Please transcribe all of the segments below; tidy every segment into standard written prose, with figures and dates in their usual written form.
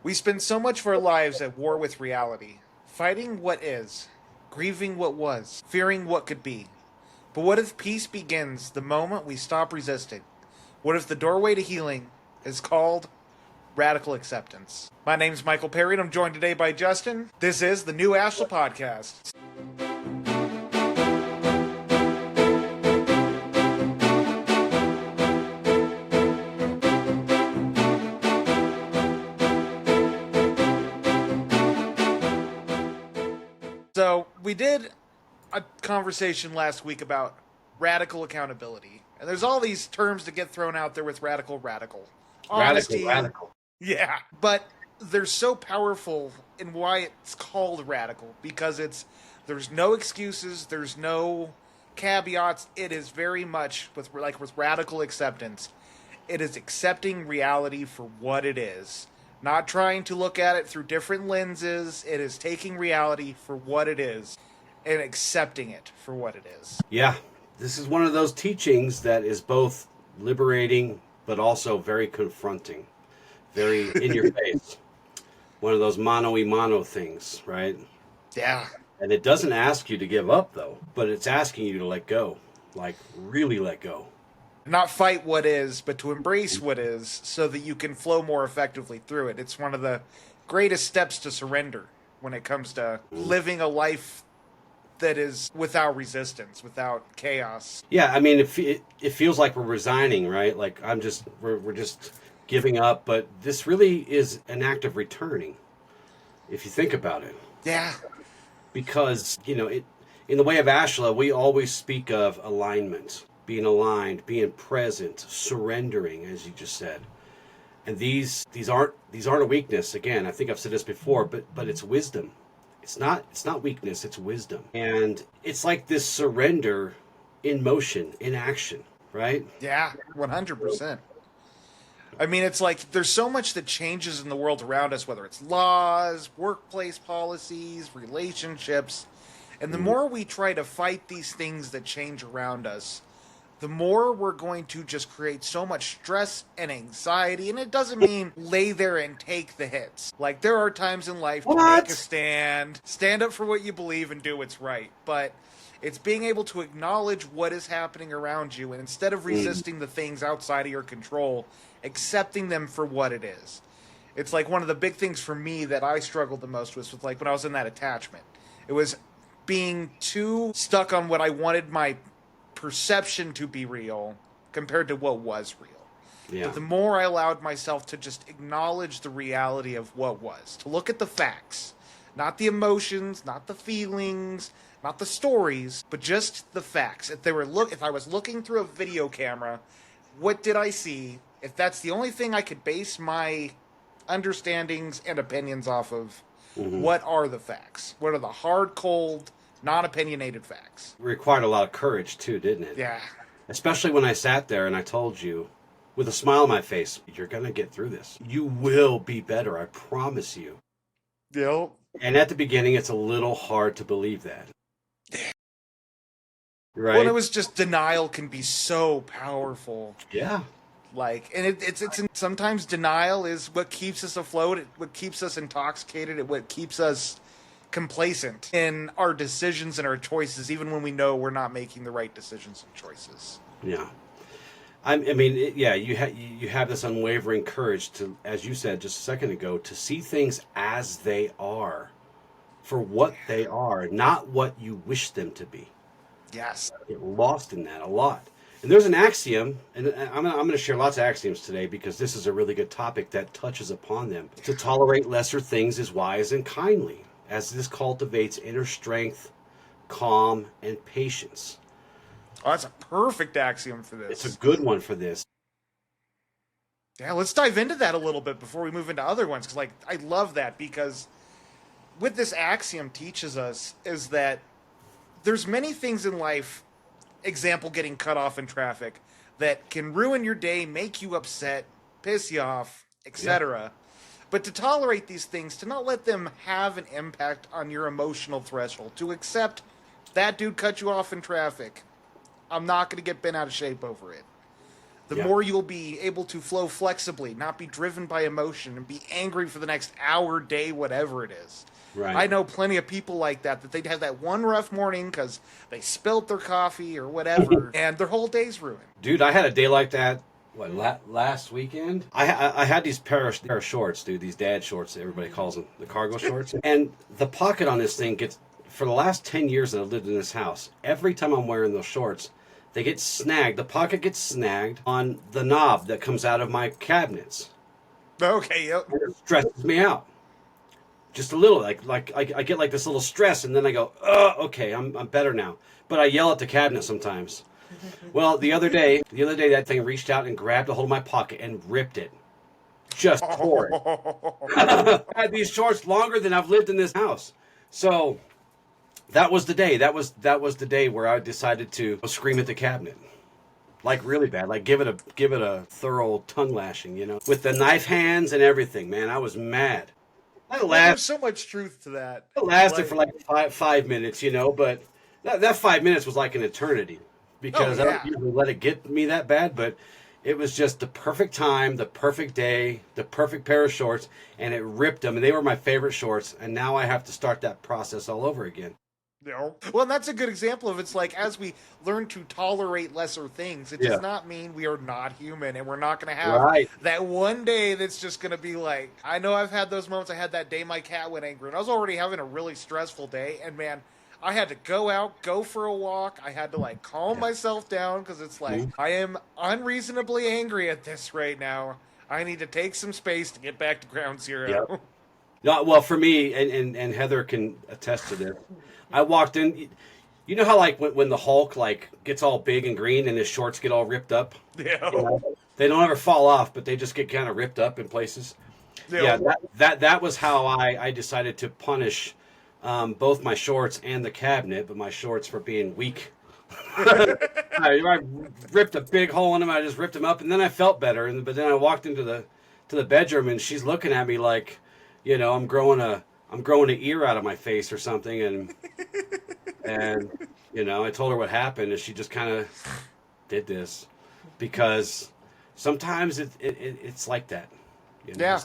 We spend so much of our lives at war with reality, fighting what is, grieving what was, fearing what could be. But what if peace begins the moment we stop resisting? What if the doorway to healing is called radical acceptance? My name's Michael Perry, and I'm joined today by Justin. This is the new Ashla Podcast. So, we did a conversation last week about radical accountability. And there's all these terms that get thrown out there with radical. Honesty. Radical. Yeah. But they're so powerful in why it's called radical. Because there's no excuses, there's no caveats. It is very much, with radical acceptance, it is accepting reality for what it is. Not trying to look at it through different lenses. It is taking reality for what it is and accepting it for what it is. Yeah, this is one of those teachings that is both liberating but also very confronting, very in your face. One of those mano-y-mano things, right? Yeah. And it doesn't ask you to give up, though, but it's asking you to let go, like really let go. Not fight what is, but to embrace what is so that you can flow more effectively through it. It's one of the greatest steps to surrender when it comes to living a life that is without resistance, without chaos. Yeah, I mean, it feels like we're resigning, right? Like we're just giving up, but this really is an act of returning, if you think about it. Yeah. Because, in the way of Ashla, we always speak of alignment. Being aligned, being present, surrendering, as you just said. And these aren't a weakness. Again, I think I've said this before, but it's wisdom. It's not weakness, it's wisdom. And it's like this surrender in motion, in action, right? Yeah, 100%. I mean, it's like there's so much that changes in the world around us, whether it's laws, workplace policies, relationships. And the more we try to fight these things that change around us, the more we're going to just create so much stress and anxiety. And it doesn't mean lay there and take the hits. Like, there are times in life to make a stand up for what you believe and do what's right. But it's being able to acknowledge what is happening around you, and instead of resisting the things outside of your control, accepting them for what it is. It's like one of the big things for me that I struggled the most with like when I was in that attachment. It was being too stuck on what I wanted my perception to be real compared to what was real. Yeah. But the more I allowed myself to just acknowledge the reality of what was, to look at the facts, not the emotions, not the feelings, not the stories, but just the facts. If I was looking through a video camera, what did I see? If that's the only thing I could base my understandings and opinions off of, what are the facts? What are the hard, cold, non-opinionated facts? It required a lot of courage, too, didn't it? Yeah. Especially when I sat there and I told you, with a smile on my face, you're going to get through this. You will be better, I promise you. Yep. And at the beginning, it's a little hard to believe that. Right? Well, it was just denial can be so powerful. Yeah. Like, and it's sometimes denial is what keeps us afloat, what keeps us intoxicated, what keeps us complacent in our decisions and our choices, even when we know we're not making the right decisions and choices. Yeah. You have this unwavering courage to, as you said just a second ago, to see things as they are, for what they are, not what you wish them to be. Yes. Get lost in that a lot. And there's an axiom, and I'm going to share lots of axioms today because this is a really good topic that touches upon them. To tolerate lesser things is wise and kindly, as this cultivates inner strength, calm, and patience. Oh, that's a perfect axiom for this. It's a good one for this. Yeah, let's dive into that a little bit before we move into other ones, because I love that, because what this axiom teaches us is that there's many things in life, example, getting cut off in traffic, that can ruin your day, make you upset, piss you off, etc. Yeah. But to tolerate these things, to not let them have an impact on your emotional threshold, to accept that dude cut you off in traffic. I'm not going to get bent out of shape over it. the more you'll be able to flow flexibly, not be driven by emotion, and be angry for the next hour, day, whatever it is. Right. I know plenty of people like that they'd have that one rough morning because they spilled their coffee or whatever, and their whole day's ruined. Dude, I had a day like that. Last weekend? I had these pair of shorts, dude. These dad shorts, everybody calls them, the cargo shorts. And the pocket on this thing gets, for the last 10 years that I've lived in this house, every time I'm wearing those shorts, they get snagged. The pocket gets snagged on the knob that comes out of my cabinets. Okay, yep. It stresses me out. Just a little, like I get like this little stress, and then I go, oh, okay, I'm better now. But I yell at the cabinet sometimes. Well, the other day, that thing reached out and grabbed a hold of my pocket and ripped it. Just tore it. I had these shorts longer than I've lived in this house. So that was the day. That was the day where I decided to scream at the cabinet. Like really bad. Like give it a thorough tongue lashing, you know. With the knife hands and everything, man. I was mad. There's so much truth to that. It lasted for like five minutes, you know, but that 5 minutes was like an eternity. Because I don't usually let it get me that bad, but it was just the perfect time, the perfect day, the perfect pair of shorts, and it ripped them, and they were my favorite shorts, and now I have to start that process all over again. No. Well, and that's a good example of it's like as we learn to tolerate lesser things, it does not mean we are not human, and we're not going to have that one day that's just going to be like, I know I've had those moments. I had that day my cat went angry, and I was already having a really stressful day, and man, I had to go for a walk. I had to like calm myself down because it's like I am unreasonably angry at this right now. I need to take some space to get back to ground zero. Yep. No, well, for me, and Heather can attest to this. I walked in. You know how like when the Hulk like gets all big and green and his shorts get all ripped up? Yeah. You know, they don't ever fall off, but they just get kind of ripped up in places. Yeah, that was how I decided to punish both my shorts and the cabinet, but my shorts for being weak. I ripped a big hole in them. I just ripped them up, and then I felt better. But then I walked into the bedroom, and she's looking at me like, you know, I'm growing an ear out of my face or something, and you know, I told her what happened, and she just kind of did this because sometimes it's like that. You know? Yeah.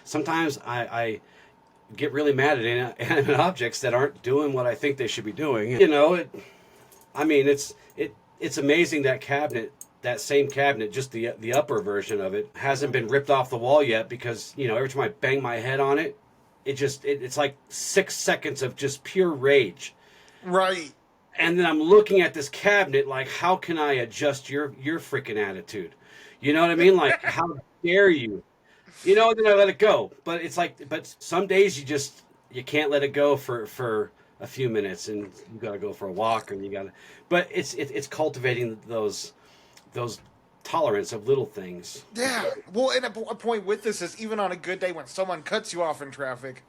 Sometimes I get really mad at inanimate objects that aren't doing what I think they should be doing. You know, it's amazing that same cabinet, just the upper version of it, hasn't been ripped off the wall yet because, you know, every time I bang my head on it, it's like 6 seconds of just pure rage. Right. And then I'm looking at this cabinet like, how can I adjust your freaking attitude? You know what I mean? Like, how dare you? You know, then I let it go. But it's like, but some days you can't let it go for a few minutes, and you got to go for a walk, and you got to. But it's cultivating those tolerance of little things. Yeah. Well, and a point with this is even on a good day when someone cuts you off in traffic,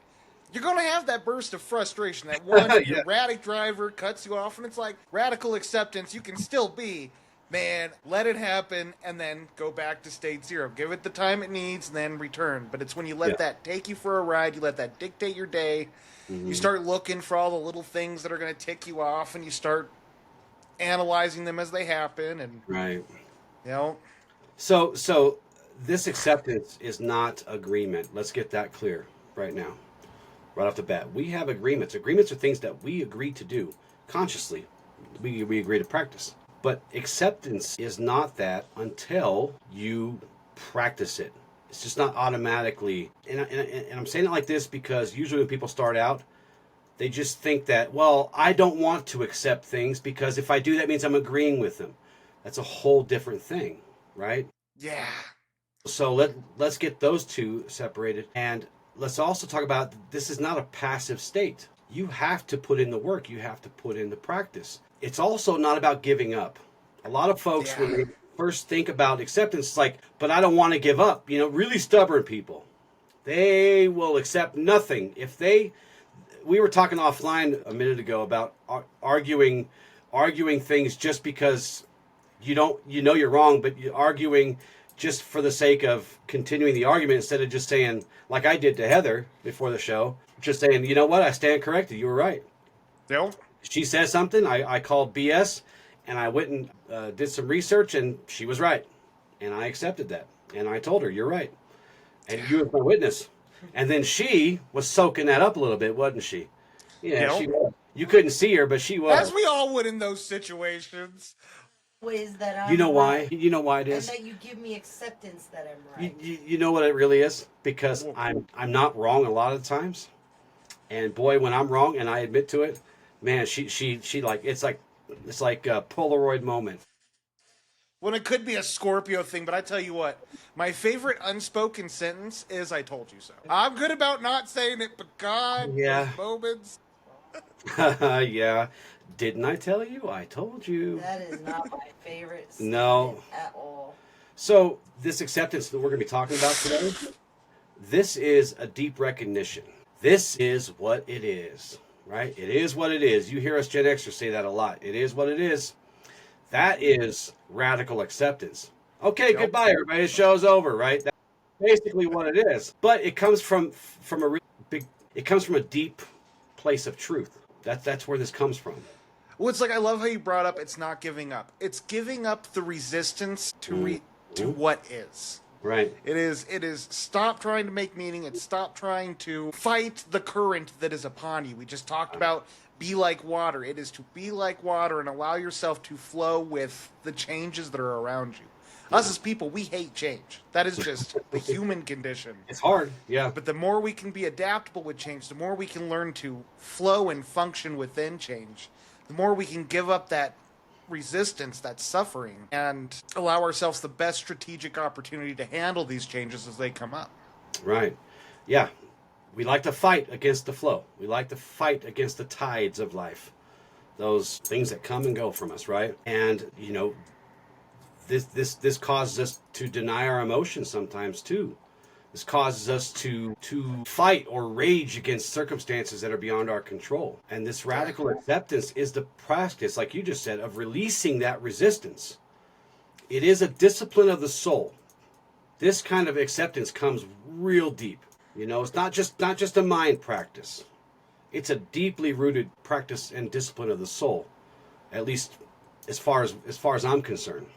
you're going to have that burst of frustration. That one erratic driver cuts you off, and it's like radical acceptance. You can still be. Man, let it happen and then go back to state zero. Give it the time it needs and then return. But it's when you let that take you for a ride, you let that dictate your day, you start looking for all the little things that are going to tick you off, and you start analyzing them as they happen. And right. You know? So this acceptance is not agreement. Let's get that clear right now. Right off the bat. We have agreements. Agreements are things that we agree to do consciously. We agree to practice. But acceptance is not that until you practice it. It's just not automatically. And I'm saying it like this because usually when people start out, they just think that, well, I don't want to accept things because if I do, that means I'm agreeing with them. That's a whole different thing, right? Yeah. So let's get those two separated. And let's also talk about this is not a passive state. You have to put in the work. You have to put in the practice. It's also not about giving up. A lot of folks, when they first think about acceptance, it's like, but I don't want to give up. You know, really stubborn people, they will accept nothing. We were talking offline a minute ago about arguing things just because you know you're wrong, but you're arguing just for the sake of continuing the argument instead of just saying, like I did to Heather before the show, just saying, you know what, I stand corrected. You were right. Yep. She says something, I called BS, and I went and did some research, and she was right. And I accepted that. And I told her, you're right. And you were my witness. And then she was soaking that up a little bit, wasn't she? Yeah, Yep. she was. You couldn't see her, but she was. As we all would in those situations. Ways that I'm You know why? right, You know why it and is? that you give me acceptance that I'm You, right. you know what it really is? Because I'm not wrong a lot of the times. And boy, when I'm wrong and I admit to it, man, she like it's like a Polaroid moment. When it could be a Scorpio thing, but I tell you what, my favorite unspoken sentence is "I told you so." I'm good about not saying it, but God, Yeah. those moments. Yeah. Didn't I tell you? I told you. That is not my favorite No. statement at all. So this acceptance that we're going to be talking about today, this is a deep recognition. This is what it is, right? It is what it is. You hear us Gen Xers say that a lot. It is what it is. That is radical acceptance. Okay, Yep. goodbye, everybody. The show's over, right? That's basically what it is. But it comes from a really big. It comes from a deep place of truth. That's where this comes from. Well, it's like I love how you brought up. It's not giving up. It's giving up the resistance to to what is. Right. It is stop trying to make meaning. It's stop trying to fight the current that is upon you. We just talked about be like water. It is to be like water and allow yourself to flow with the changes that are around you. Us as people, we hate change. That is just the human condition. It's hard. Yeah. But the more we can be adaptable with change, the more we can learn to flow and function within change, the more we can give up that resistance, that suffering, and allow ourselves the best strategic opportunity to handle these changes as they come up. Right. Yeah. We like to fight against the flow. We like to fight against the tides of life. Those things that come and go from us, right? And, you know, this causes us to deny our emotions sometimes too. This causes us to fight or rage against circumstances that are beyond our control. And this radical acceptance is the practice, like you just said, of releasing that resistance. It is a discipline of the soul. This kind of acceptance comes real deep. You know, it's not just a mind practice. It's a deeply rooted practice and discipline of the soul, at least as far as I'm concerned.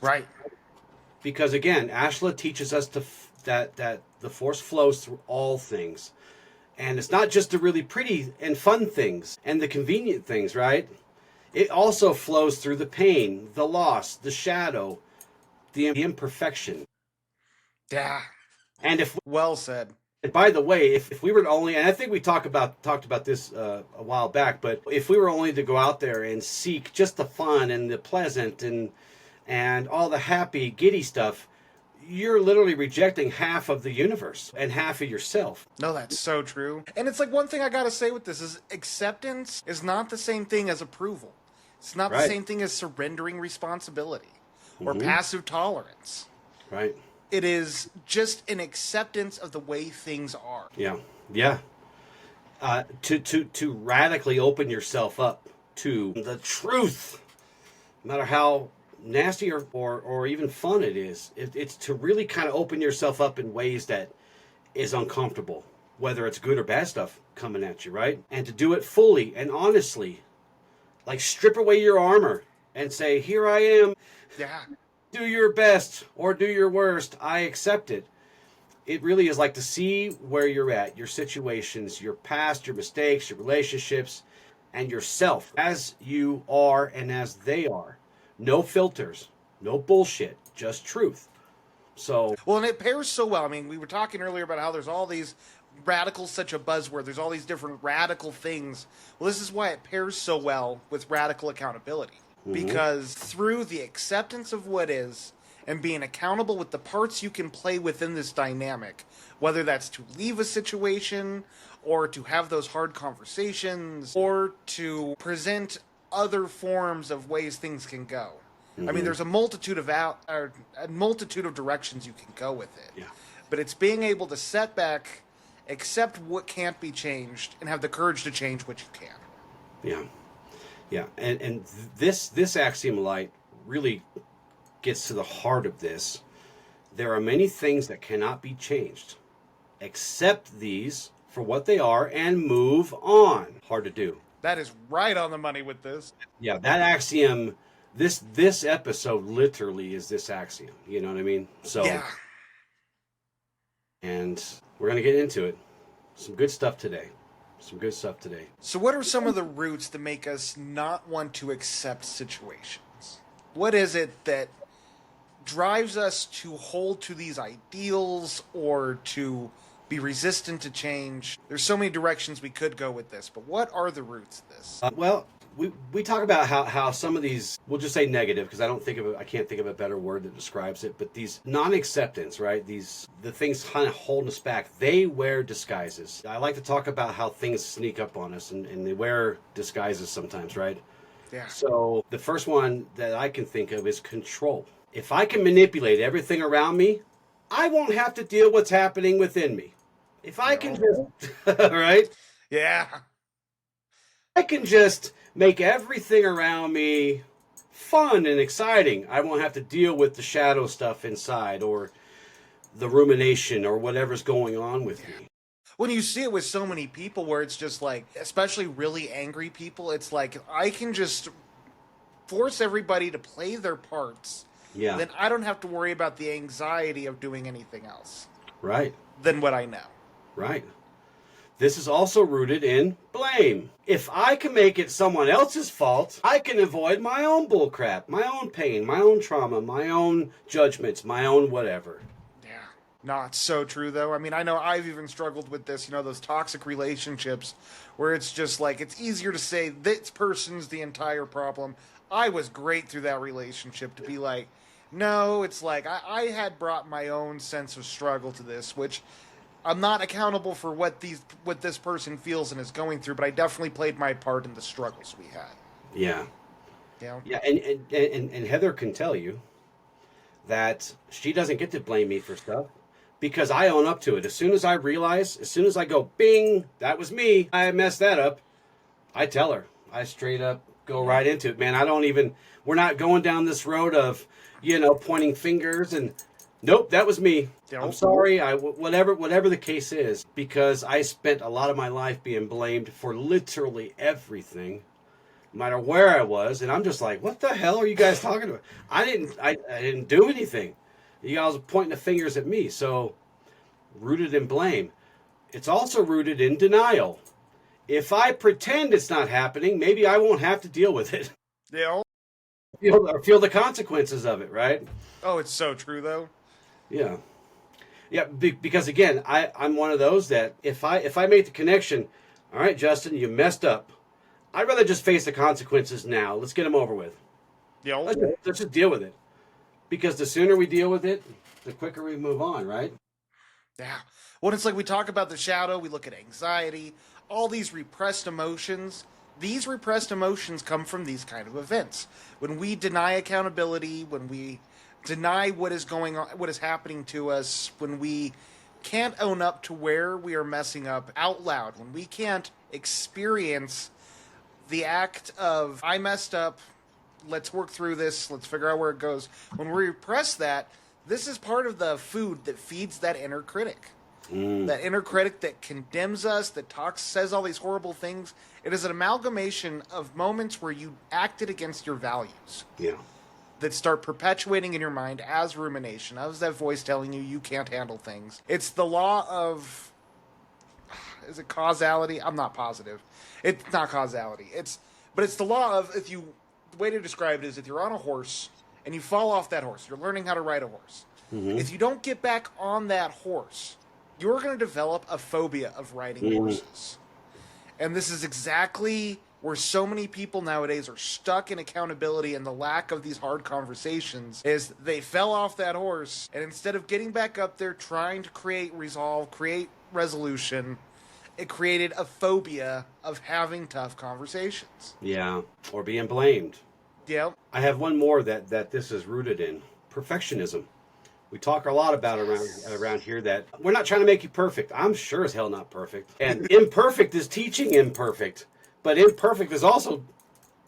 Right. Because again, Ashla teaches us that the force flows through all things. And it's not just the really pretty and fun things and the convenient things, right? It also flows through the pain, the loss, the shadow, the imperfection. Yeah. And if Well said. and by the way, if we were to only, and I think we talked about this a while back, but if we were only to go out there and seek just the fun and the pleasant and all the happy, giddy stuff, you're literally rejecting half of the universe and half of yourself. No, that's so true. And it's like one thing I gotta say with this is acceptance is not the same thing as approval. It's not the Right. same thing as surrendering responsibility or passive tolerance. Right. It is just an acceptance of the way things are. Yeah. Yeah. To radically open yourself up to the truth, no matter how nasty or even fun it is. It's to really kind of open yourself up in ways that is uncomfortable, whether it's good or bad stuff coming at you, right? And to do it fully and honestly, like strip away your armor and say, here I am. Yeah. Do your best or do your worst. I accept it. It really is like to see where you're at, your situations, your past, your mistakes, your relationships, and yourself as you are and as they are. No filters, no bullshit, just truth. So, Well, and it pairs so well. I mean, we were talking earlier about how there's all these radical's such a buzzword. There's all these different radical things. Well, this is why it pairs so well with radical accountability. Because through the acceptance of what is and being accountable with the parts you can play within this dynamic, whether that's to leave a situation or to have those hard conversations or to present other forms of ways things can go. I mean, there's a multitude of directions you can go with it. yeah. But it's being able to set back, accept what can't be changed, and have the courage to change what you can. Yeah. Yeah. And this axiom of light really gets to the heart of this. There are many things that cannot be changed. Accept these for what they are and move on. Hard to do. That is right on the money with this. Yeah, that axiom, This episode literally is this axiom. You know what I mean? So, Yeah. and we're gonna get into it. Some good stuff today. So what are some of the roots that make us not want to accept situations? What is it that drives us to hold to these ideals or to be resistant to change? There's so many directions we could go with this, but what are the roots of this? Well, we talk about how some of these, we'll just say negative, because I can't think of a better word that describes it, but these non-acceptance, right? The things kind of holding us back, they wear disguises. I like to talk about how things sneak up on us, and they wear disguises sometimes, right? Yeah. So the first one that I can think of is control. If I can manipulate everything around me, I won't have to deal with what's happening within me. If I can just, right? Yeah. I can just make everything around me fun and exciting. I won't have to deal with the shadow stuff inside or the rumination or whatever's going on with me. When you see it with so many people where it's just like, especially really angry people, it's like, I can just force everybody to play their parts. Yeah. Then I don't have to worry about the anxiety of doing anything else. Right. Than what I know. Right. This is also rooted in blame. If I can make it someone else's fault, I can avoid my own bullcrap, my own pain, my own trauma, my own judgments, my own whatever. Yeah. Not so true, though. I mean, I know I've even struggled with this, those toxic relationships where it's just like, it's easier to say this person's the entire problem. I was great through that relationship to be like, no, it's like I had brought my own sense of struggle to this, which I'm not accountable for what this person feels and is going through, but I definitely played my part in the struggles we had. Yeah. Yeah. Yeah, and Heather can tell you that she doesn't get to blame me for stuff because I own up to it. As soon as I go, bing, that was me, I messed that up, I tell her. I straight up go right into it, man. We're not going down this road of, pointing fingers and, nope, that was me. I'm sorry, whatever the case is, because I spent a lot of my life being blamed for literally everything, no matter where I was, and I'm just like, what the hell are you guys talking about? I didn't do anything. You guys are pointing the fingers at me. So, rooted in blame. It's also rooted in denial. If I pretend it's not happening, maybe I won't have to deal with it. Yeah. Feel the consequences of it, right? Oh, it's so true, though. Yeah. Yeah, because again, I'm one of those that if I make the connection, all right, Justin, you messed up. I'd rather just face the consequences now. Let's get them over with. Yeah. Let's just deal with it. Because the sooner we deal with it, the quicker we move on, right? Yeah. Well, it's like we talk about the shadow, we look at anxiety, all these repressed emotions. These repressed emotions come from these kind of events. When we deny accountability, when we deny what is going on, what is happening to us, when we can't own up to where we are messing up out loud, when we can't experience the act of, I messed up, let's work through this, let's figure out where it goes. When we repress that, this is part of the food that feeds that inner critic. That inner critic that condemns us, that says all these horrible things. It is an amalgamation of moments where you acted against your values. Yeah. That start perpetuating in your mind as rumination, as that voice telling you can't handle things. It's the law of, is it causality? I'm not positive. It's not causality. But it's the law of, the way to describe it is if you're on a horse and you fall off that horse, you're learning how to ride a horse. Mm-hmm. If you don't get back on that horse, you're going to develop a phobia of riding horses. And this is exactly where so many people nowadays are stuck in accountability and the lack of these hard conversations is they fell off that horse, and instead of getting back up there trying to create resolve, create resolution, it created a phobia of having tough conversations. Yeah, or being blamed. Yeah. I have one more that this is rooted in. Perfectionism. We talk a lot about around here that we're not trying to make you perfect. I'm sure as hell not perfect. And imperfect is teaching imperfect. But imperfect is also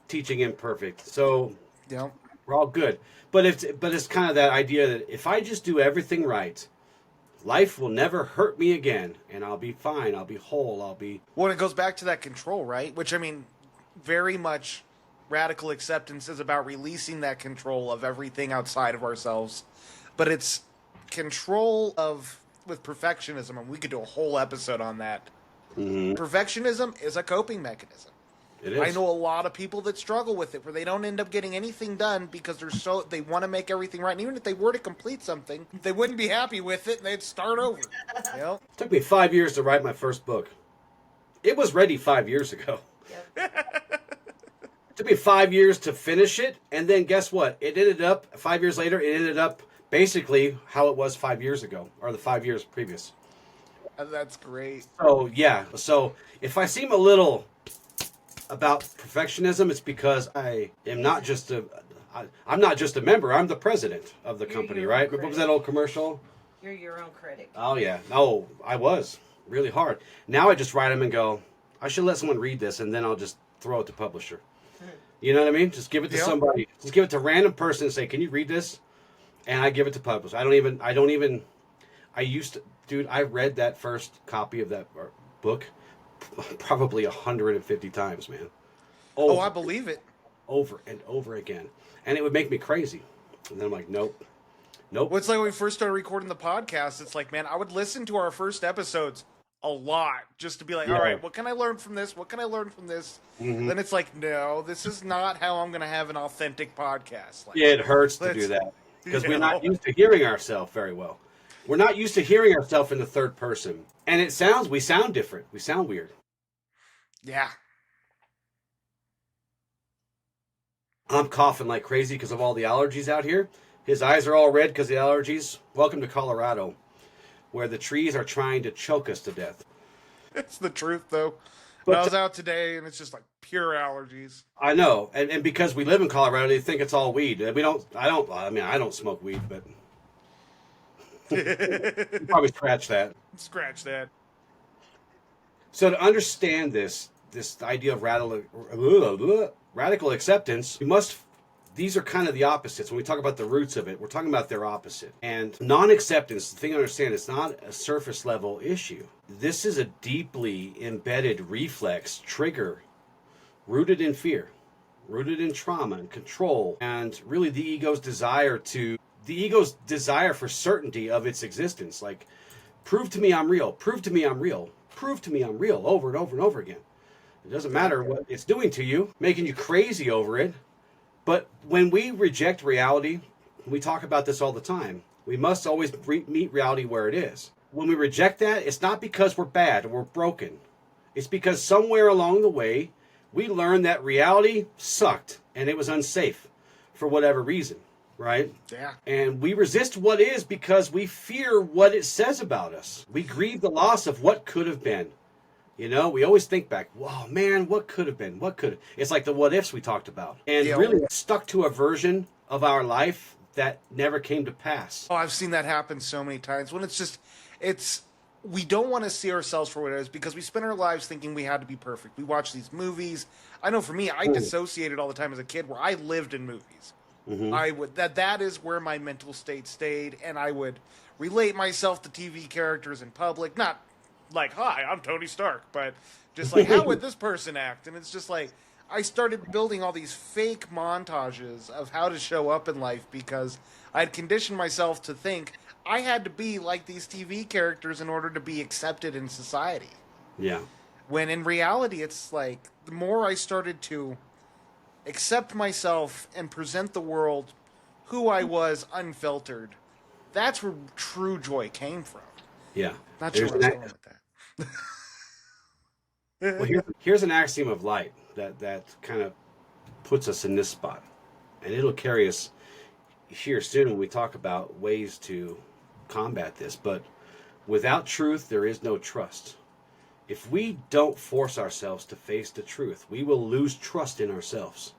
teaching imperfect. So yeah, we're all good. But it's kind of that idea that if I just do everything right, life will never hurt me again. And I'll be fine. I'll be whole. Well, it goes back to that control, right? Which, I mean, very much radical acceptance is about releasing that control of everything outside of ourselves, but it's control of with perfectionism, and we could do a whole episode on that. Perfectionism is a coping mechanism. It is. I know a lot of people that struggle with it, where they don't end up getting anything done because they want to make everything right. And even if they were to complete something, they wouldn't be happy with it, and they'd start over. You know? It took me 5 years to write my first book. It was ready 5 years ago. Yep. It took me 5 years to finish it, and then guess what? It ended up 5 years later. It ended up basically how it was 5 years ago, or the 5 years previous. That's great. So yeah. So if I seem a little about perfectionism, it's because I am not just I'm not just a member. I'm the president of the company, your right? own What was critic. that old commercial? You're your own critic. Oh yeah. No, I was really hard. Now I just write them and go, I should let someone read this, and then I'll just throw it to publisher. You know what I mean? Just give it to Yep. somebody. Just give it to a random person and say, "Can you read this?" And I give it to publisher. I don't even. I used to, dude. I read that first copy of that book probably 150 times, man. Oh, I believe it. Over and over again, and it would make me crazy. And then I'm like, nope. Well, it's like when we first started recording the podcast. It's like, man, I would listen to our first episodes a lot just to be like, all right, what can I learn from this? What can I learn from this? Then it's like, no, this is not how I'm going to have an authentic podcast. Like, Yeah, it hurts to let's- do that because you we're not know. used to hearing ourselves very well. We're not used to hearing ourselves in the third person, and we sound different. We sound weird. Yeah. I'm coughing like crazy because of all the allergies out here. His eyes are all red because of the allergies. Welcome to Colorado, where the trees are trying to choke us to death. It's the truth, though. But I was out today, and it's just like pure allergies. I know, and because we live in Colorado, they think it's all weed. I don't smoke weed, but you probably scratch that. Scratch that. So to understand this idea of radical acceptance, these are kind of the opposites. When we talk about the roots of it, we're talking about their opposite. And non-acceptance, the thing to understand, it's not a surface level issue. This is a deeply embedded reflex trigger rooted in fear, rooted in trauma and control, and really the ego's desire for certainty of its existence. Like, prove to me I'm real, prove to me I'm real, prove to me I'm real, over and over and over again. It doesn't matter what it's doing to you, making you crazy over it. But when we reject reality, we talk about this all the time, we must always meet reality where it is. When we reject that, it's not because we're bad or we're broken. It's because somewhere along the way, we learned that reality sucked and it was unsafe for whatever reason, right? Yeah. And we resist what is because we fear what it says about us. We grieve the loss of what could have been. You know, we always think back, wow, man, what could have been? What could have? It's like the what ifs we talked about. And really stuck to a version of our life that never came to pass. Oh, I've seen that happen so many times when we don't want to see ourselves for what it is because we spend our lives thinking we had to be perfect. We watch these movies. I know for me, I dissociated all the time as a kid where I lived in movies. I would that is where my mental state stayed, and I would relate myself to TV characters in public, not like, hi, I'm Tony Stark, but just like, how would this person act? And it's just like, I started building all these fake montages of how to show up in life because I had conditioned myself to think I had to be like these TV characters in order to be accepted in society. Yeah. When in reality, it's like, the more I started to accept myself and present the world who I was unfiltered, that's where true joy came from. Yeah. Not sure where I was going with that. Well, here's an axiom of light that kind of puts us in this spot. And it'll carry us here soon when we talk about ways to combat this. But without truth, there is no trust. If we don't force ourselves to face the truth, we will lose trust in ourselves.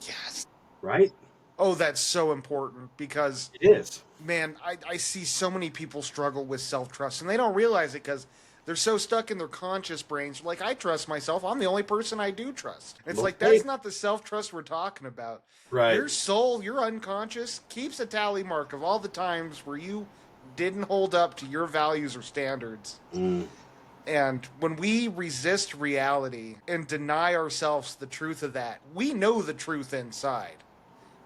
Yes. Right? Oh, that's so important because, It is. man, I see so many people struggle with self-trust, and they don't realize it because they're so stuck in their conscious brains. Like, I trust myself. I'm the only person I do trust. It's like, that's not the self-trust we're talking about. Right. Your soul, your unconscious, keeps a tally mark of all the times where you didn't hold up to your values or standards. And when we resist reality and deny ourselves the truth of that, we know the truth inside.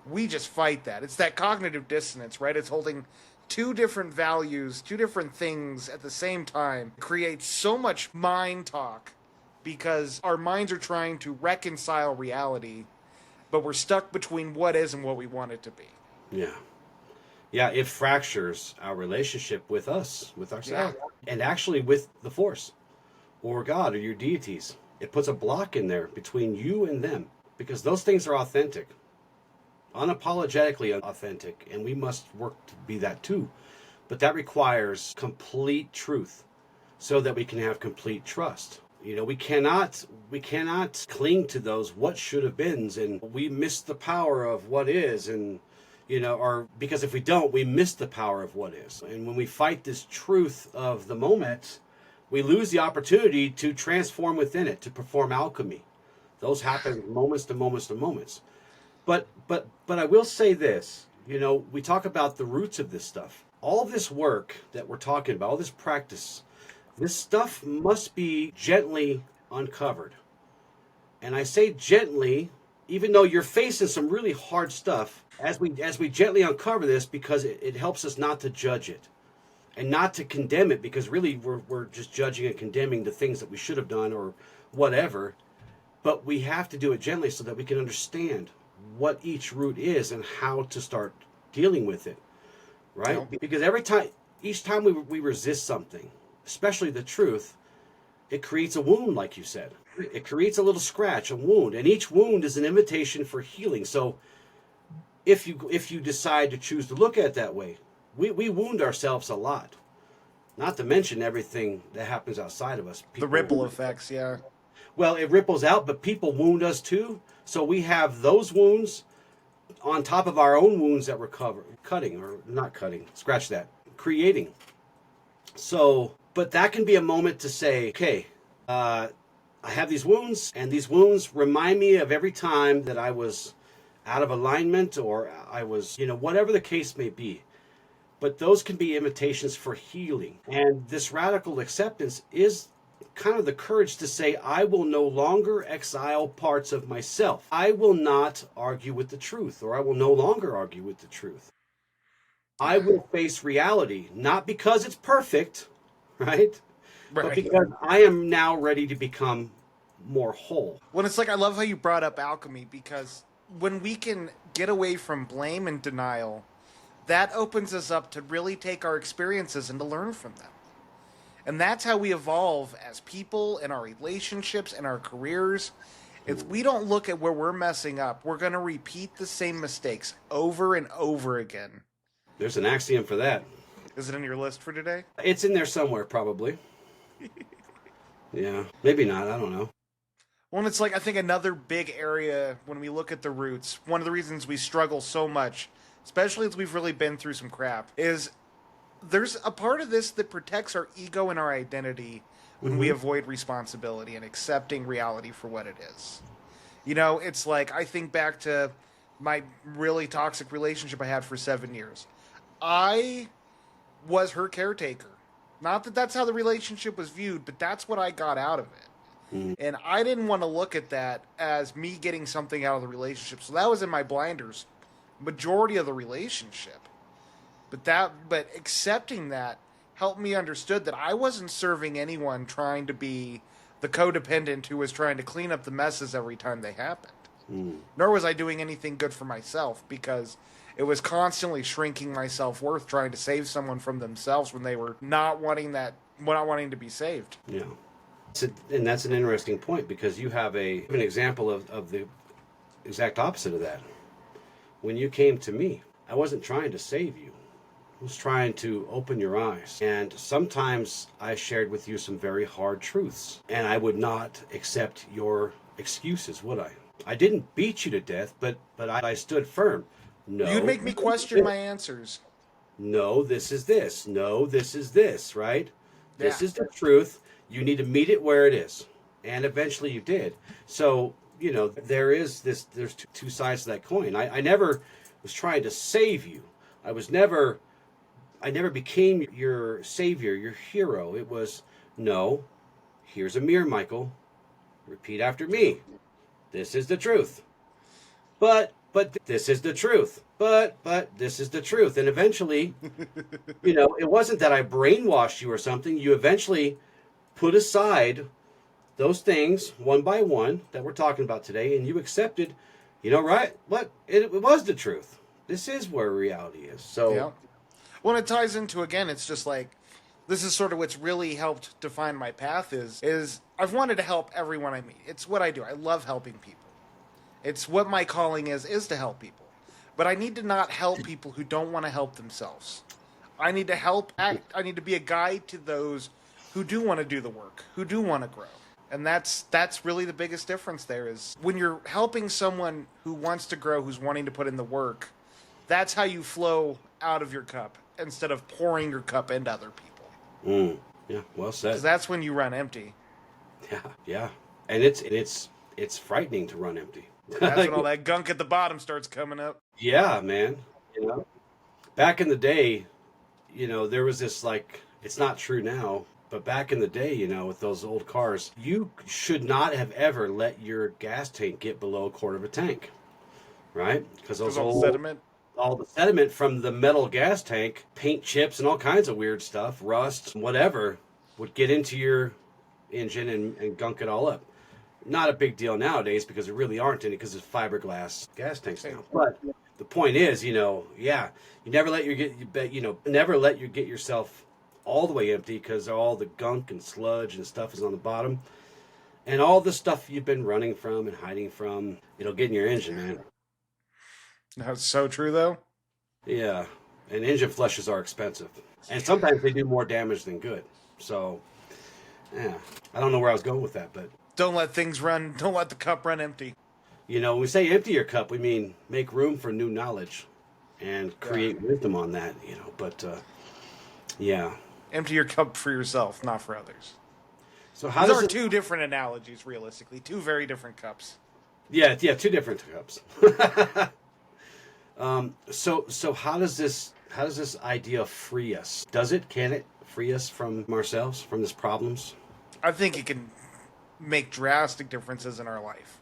We just fight that. It's that cognitive dissonance, right? It's holding two different values, two different things at the same time. It creates so much mind talk because our minds are trying to reconcile reality, but we're stuck between what is and what we want it to be. Yeah. Yeah, it fractures our relationship with us, with ourselves, and actually with the Force or God or your deities. It puts a block in there between you and them because those things are authentic, unapologetically authentic, and we must work to be that too. But that requires complete truth so that we can have complete trust. You know, we cannot cling to those what should have beens, and we miss the power of what is, and you know, or because if we don't, we miss the power of what is. And when we fight this truth of the moment, we lose the opportunity to transform within it, to perform alchemy. Those happen moments to moments to moments. But I will say this, you know, we talk about the roots of this stuff. All this work that we're talking about, all this practice, this stuff must be gently uncovered. And I say gently, even though you're facing some really hard stuff, as we gently uncover this, because it helps us not to judge it and not to condemn it, because really we're just judging and condemning the things that we should have done or whatever. But we have to do it gently so that we can understand what each root is and how to start dealing with it, right? Because each time we resist something, especially the truth, it creates a wound, like you said. It creates a little scratch, a wound, and each wound is an invitation for healing. So if you decide to choose to look at it that way, we wound ourselves a lot. Not to mention everything that happens outside of us. The ripple effects, yeah. Well, it ripples out, but people wound us too. So we have those wounds on top of our own wounds that we're creating. So, but that can be a moment to say, okay, I have these wounds, and these wounds remind me of every time that I was out of alignment, or I was, you know, whatever the case may be. But those can be invitations for healing. And this radical acceptance is kind of the courage to say, I will no longer exile parts of myself. I will not argue with the truth, or I will no longer argue with the truth. I will face reality, not because it's perfect, right? But because I am now ready to become more whole. Well, it's like, I love how you brought up alchemy, because when we can get away from blame and denial, that opens us up to really take our experiences and to learn from them. And that's how we evolve as people in our relationships and our careers. If we don't look at where we're messing up, we're going to repeat the same mistakes over and over again. There's an axiom for that. Is it in your list for today? It's in there somewhere, probably. Yeah, maybe not. I don't know. Well, it's like, I think another big area when we look at the roots, one of the reasons we struggle so much, especially as we've really been through some crap, is there's a part of this that protects our ego and our identity when we avoid responsibility and accepting reality for what it is. You know, it's like, I think back to my really toxic relationship I had for 7 years. I was her caretaker. Not that that's how the relationship was viewed, but that's what I got out of it. And I didn't want to look at that as me getting something out of the relationship. So that was in my blinders majority of the relationship. But accepting that helped me understood that I wasn't serving anyone trying to be the codependent who was trying to clean up the messes every time they happened. Nor was I doing anything good for myself, because it was constantly shrinking my self-worth trying to save someone from themselves when they were not wanting to be saved. Yeah. And that's an interesting point, because you have an example of the exact opposite of that. When you came to me, I wasn't trying to save you. I was trying to open your eyes. And sometimes I shared with you some very hard truths, and I would not accept your excuses, would I? I didn't beat you to death, but I stood firm. No. You'd make me question my answers. No, this is this. No, this is this, right? This is the truth. You need to meet it where it is. And eventually you did. So, you know, there's two sides to that coin. I never was trying to save you. I never became your savior, your hero. It was, no, Here's a mirror, Michael. Repeat after me. This is the truth. But this is the truth. But this is the truth. And eventually, it wasn't that I brainwashed you or something. You eventually put aside those things one by one that we're talking about today, and you accepted, right? What? It was the truth. This is where reality is. So, Yeah. When it ties into, again, it's just like, this is sort of what's really helped define my path is I've wanted to help everyone I meet. It's what I do. I love helping people. It's what my calling is to help people. But I need to not help people who don't want to help themselves. I need to I need to be a guide to those who do want to do the work, who do want to grow. And that's really the biggest difference there is when you're helping someone who wants to grow, who's wanting to put in the work, that's how you flow out of your cup instead of pouring your cup into other people. Yeah, well said. Because that's when you run empty. Yeah. And it's frightening to run empty. That's when all that gunk at the bottom starts coming up. Yeah, man. Back in the day, there was this, like, it's not true now, but back in the day, with those old cars, you should not have ever let your gas tank get below a quarter of a tank, right? Because all the sediment from the metal gas tank, paint chips and all kinds of weird stuff, rust, whatever, would get into your engine and gunk it all up. Not a big deal nowadays because there really aren't any because it's fiberglass gas tanks now. But the point is, you never let you get yourself all the way empty because all the gunk and sludge and stuff is on the bottom. And all the stuff you've been running from and hiding from, it'll get in your engine, man. That's so true, though. Yeah. And engine flushes are expensive. And sometimes they do more damage than good. So, yeah. I don't know where I was going with that, but... Don't let the cup run empty. When we say empty your cup, we mean make room for new knowledge and create wisdom on that, but, yeah. Empty your cup for yourself, not for others. So how These does are two different analogies, realistically. Two very different cups. Yeah, two different cups. So how does this idea free us? Can it free us from ourselves, from these problems? I think it can make drastic differences in our life.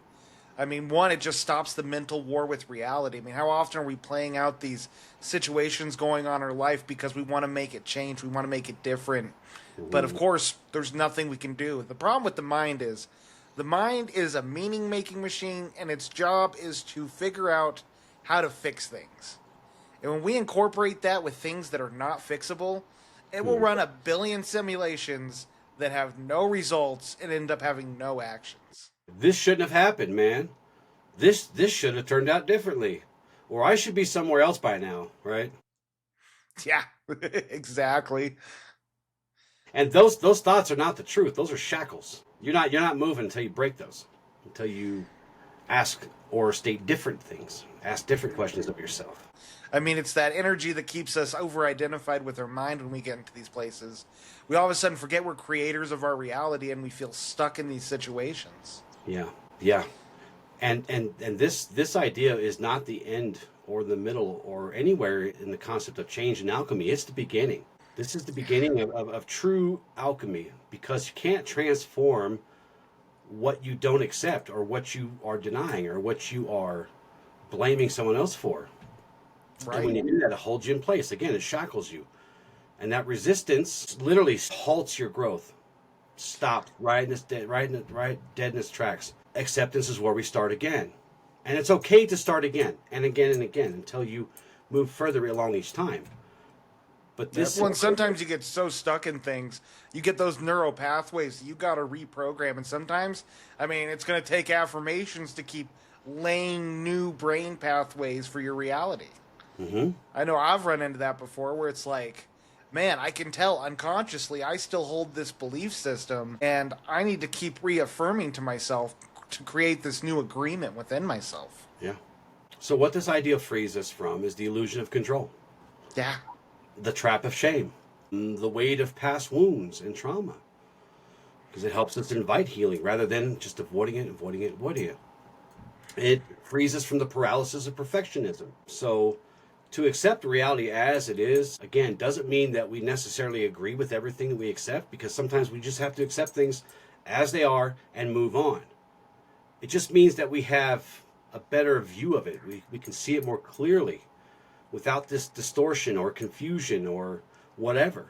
I mean, one, it just stops the mental war with reality. I mean, how often are we playing out these situations going on in our life because we want to make it change, we want to make it different. But of course, there's nothing we can do. The problem with the mind is a meaning-making machine, and its job is to figure out how to fix things. And when we incorporate that with things that are not fixable, it will run a billion simulations that have no results and end up having no actions. This shouldn't have happened, man. This should have turned out differently. Or I should be somewhere else by now, right? Yeah, exactly. And those thoughts are not the truth. Those are shackles. You're not moving until you break those. Until you ask or state different things. Ask different questions of yourself. I mean, it's that energy that keeps us over-identified with our mind when we get into these places. We all of a sudden forget we're creators of our reality and we feel stuck in these situations. Yeah. And this idea is not the end or the middle or anywhere in the concept of change and alchemy. It's the beginning. This is the beginning of true alchemy, because you can't transform what you don't accept or what you are denying or what you are blaming someone else for. Right. And when you do that, it holds you in place. Again, it shackles you. And that resistance literally halts your growth. Stop dead in its tracks. Acceptance is where we start again. And it's okay to start again and again and again until you move further along each time. But this one, sometimes you get so stuck in things, you get those neural pathways you got to reprogram. And sometimes, I mean, it's going to take affirmations to keep laying new brain pathways for your reality. Mm-hmm. I know I've run into that before where it's like, man, I can tell unconsciously I still hold this belief system and I need to keep reaffirming to myself to create this new agreement within myself. Yeah. So what this idea frees us from is the illusion of control. Yeah. The trap of shame. The weight of past wounds and trauma. Because it helps us invite healing rather than just avoiding it. It frees us from the paralysis of perfectionism. So to accept reality as it is, again, doesn't mean that we necessarily agree with everything that we accept, because sometimes we just have to accept things as they are and move on. It just means that we have a better view of it. We can see it more clearly without this distortion or confusion or whatever.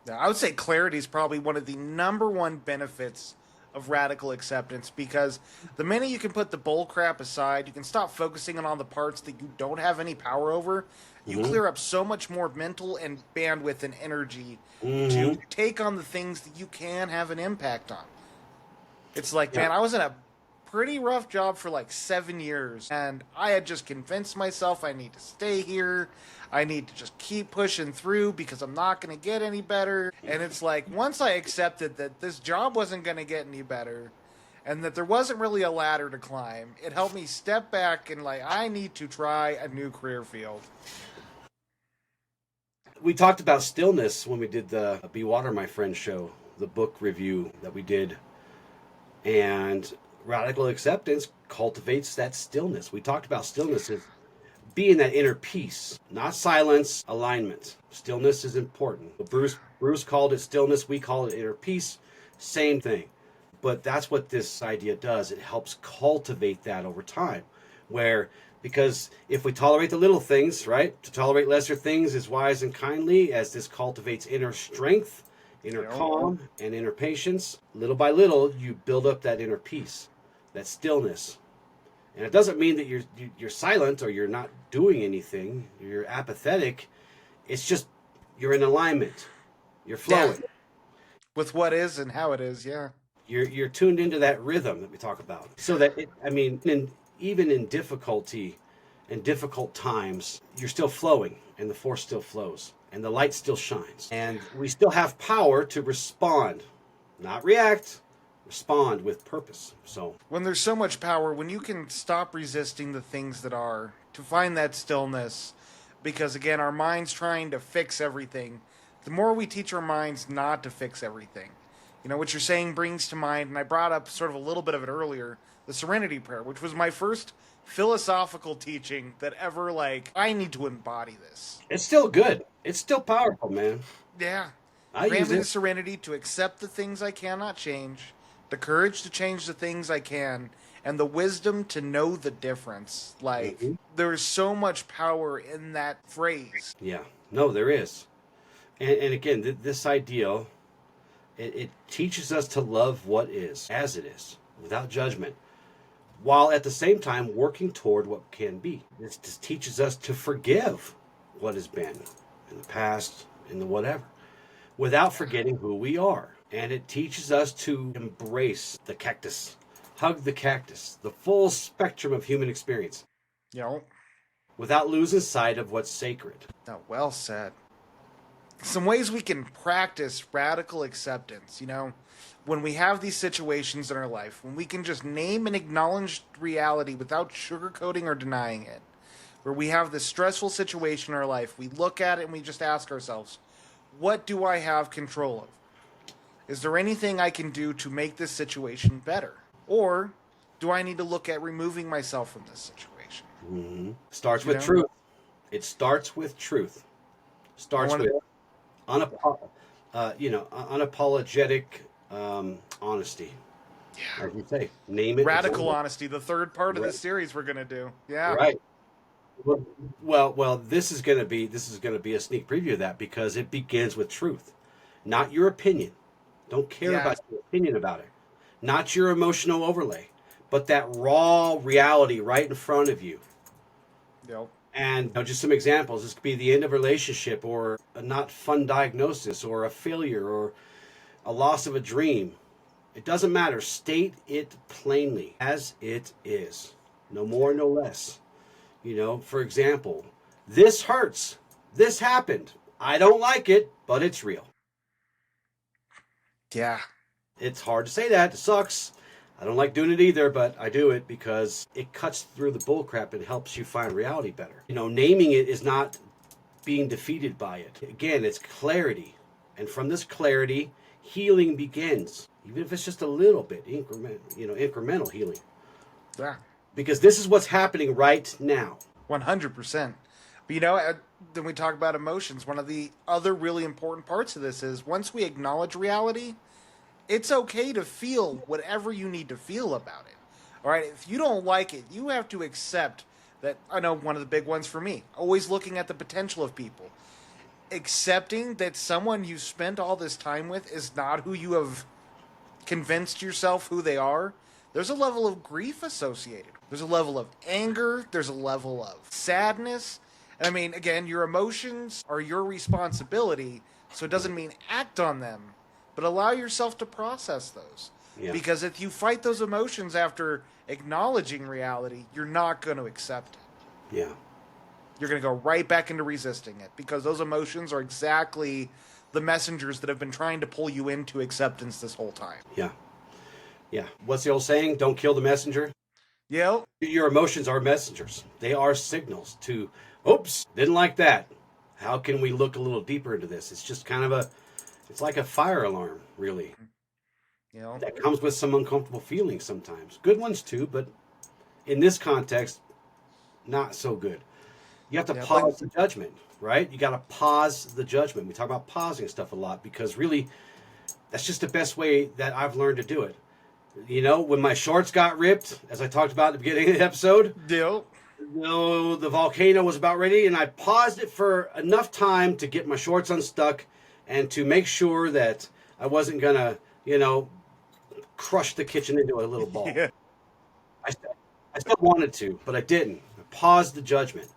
Yeah, I would say clarity is probably one of the number one benefits of radical acceptance, because the minute you can put the bull crap aside, you can stop focusing on the parts that you don't have any power over. You clear up so much more mental and bandwidth and energy to take on the things that you can have an impact on. It's like, man, I was in a pretty rough job for like 7 years, and I had just convinced myself I need to stay here. I need to just keep pushing through because I'm not going to get any better. And it's like, once I accepted that this job wasn't going to get any better and that there wasn't really a ladder to climb, it helped me step back and like, I need to try a new career field. We talked about stillness when we did the Be Water, My Friend show, the book review that we did. And radical acceptance cultivates that stillness. We talked about stillness as being that inner peace, not silence, alignment. Stillness is important. Bruce called it stillness. We call it inner peace. Same thing. But that's what this idea does. It helps cultivate that over time. Because if we tolerate the little things, right? To tolerate lesser things is wise and kindly, as this cultivates inner strength, inner calm, and inner patience. Little by little, you build up that inner peace, that stillness. And it doesn't mean that you're silent or you're not doing anything. You're apathetic. It's just you're in alignment. You're flowing. Yeah. With what is and how it is, yeah. You're tuned into that rhythm that we talk about. So that, even in difficulty and difficult times, you're still flowing and the force still flows and the light still shines. And we still have power to respond, not react. Respond with purpose. So when there's so much power, when you can stop resisting the things that are, to find that stillness, because again, our mind's trying to fix everything. The more we teach our minds not to fix everything, what you're saying brings to mind, and I brought up sort of a little bit of it earlier, the Serenity Prayer, which was my first philosophical teaching that ever, I need to embody this. It's still good. It's still powerful, man. Yeah. I Grant use me it. the serenity to accept the things I cannot change, the courage to change the things I can, and the wisdom to know the difference. There's so much power in that phrase. Yeah. No, there is. And again, this ideal, it teaches us to love what is, as it is, without judgment, while at the same time working toward what can be. This just teaches us to forgive what has been in the past, in the whatever, without forgetting who we are. And it teaches us to embrace the cactus, hug the cactus, the full spectrum of human experience, without losing sight of what's sacred. Oh, well said. Some ways we can practice radical acceptance, when we have these situations in our life, when we can just name and acknowledge reality without sugarcoating or denying it, where we have this stressful situation in our life, we look at it and we just ask ourselves, what do I have control of? Is there anything I can do to make this situation better? Or do I need to look at removing myself from this situation? Mm-hmm. Starts with truth. It starts with truth. Starts with unapologetic honesty. Yeah. As you say, name it. Radical honesty, the third part of the series we're going to do. Yeah. Right. Well, this is going to be a sneak preview of that, because it begins with truth, not your opinion. Don't care about your opinion about it. Not your emotional overlay, but that raw reality right in front of you. Yep. And just some examples. This could be the end of a relationship, or a not fun diagnosis, or a failure, or a loss of a dream. It doesn't matter. State it plainly as it is. No more, no less. For example, this hurts. This happened. I don't like it, but it's real. Yeah. It's hard to say that. It sucks. I don't like doing it either, but I do it because it cuts through the bullcrap and helps you find reality better. Naming it is not being defeated by it. Again, it's clarity. And from this clarity, healing begins. Even if it's just a little bit, incremental healing. Yeah. Because this is what's happening right now. 100%. But then we talk about emotions. One of the other really important parts of this is once we acknowledge reality, it's okay to feel whatever you need to feel about it. All right, if you don't like it, you have to accept that. I know one of the big ones for me, always looking at the potential of people. Accepting that someone you spent all this time with is not who you have convinced yourself who they are. There's a level of grief associated. There's a level of anger. There's a level of sadness. And I mean, again, your emotions are your responsibility, so it doesn't mean act on them, but allow yourself to process those. Yeah. Because if you fight those emotions after acknowledging reality, you're not going to accept it. Yeah. You're going to go right back into resisting it because those emotions are exactly the messengers that have been trying to pull you into acceptance this whole time. Yeah. Yeah. What's the old saying? Don't kill the messenger. Yep. Your emotions are messengers. They are signals to, oops, didn't like that. How can we look a little deeper into this? It's just kind of it's like a fire alarm, really. You know, That comes with some uncomfortable feelings sometimes. Good ones too, but in this context, not so good. You have to pause the judgment, right? You got to pause the judgment. We talk about pausing stuff a lot because really, that's just the best way that I've learned to do it. You know, when my shorts got ripped, as I talked about at the beginning of the episode, deal. you know, the volcano was about ready, and I paused it for enough time to get my shorts unstuck and to make sure that I wasn't going to, you know, crush the kitchen into a little ball. Yeah. I still wanted to, but I didn't. I paused the judgment,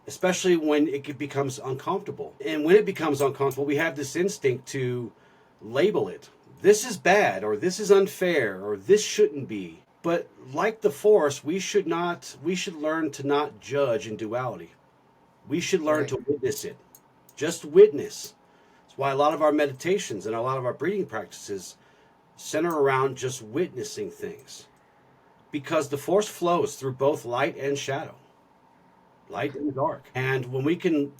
especially when it becomes uncomfortable. And when it becomes uncomfortable, we have this instinct to label it. This is bad, or this is unfair, or this shouldn't be. But like the Force, we should learn to not judge in duality. We should learn to witness it. Just witness. That's why a lot of our meditations and a lot of our breathing practices center around just witnessing things. Because the Force flows through both light and shadow. Light and dark. And when we can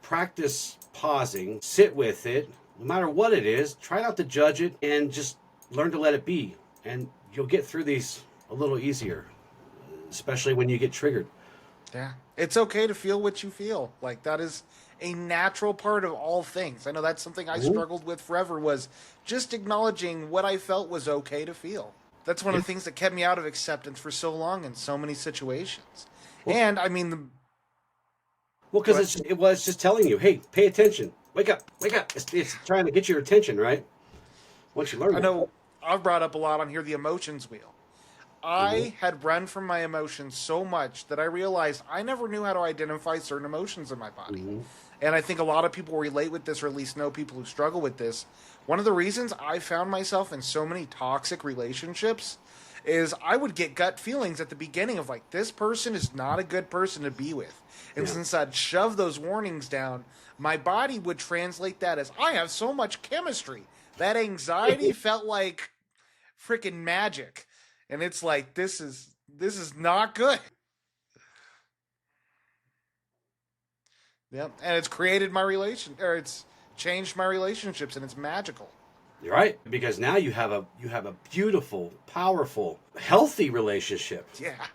practice pausing, sit with it, no matter what it is, try not to judge it and just learn to let it be. And you'll get through these a little easier, especially when you get triggered. Yeah. It's okay to feel what you feel. Like, that is a natural part of all things. I know that's something I struggled with forever, was just acknowledging what I felt was okay to feel. That's one of the things that kept me out of acceptance for so long in so many situations. And, I mean... Well, because it's just telling you, hey, pay attention. Wake up, wake up. It's trying to get your attention, right? Once you learn I know I've brought up a lot on here the emotions wheel. I had run from my emotions so much that I realized I never knew how to identify certain emotions in my body. And I think a lot of people relate with this, or at least know people who struggle with this. One of the reasons I found myself in so many toxic relationships is I would get gut feelings at the beginning of like, this person is not a good person to be with. And since I'd shove those warnings down, my body would translate that as, I have so much chemistry. That anxiety felt like freaking magic. And it's like, this is not good. Yep. And it's created it's changed my relationships, and it's magical. You're right, because now you have a beautiful, powerful, healthy relationship. Yeah.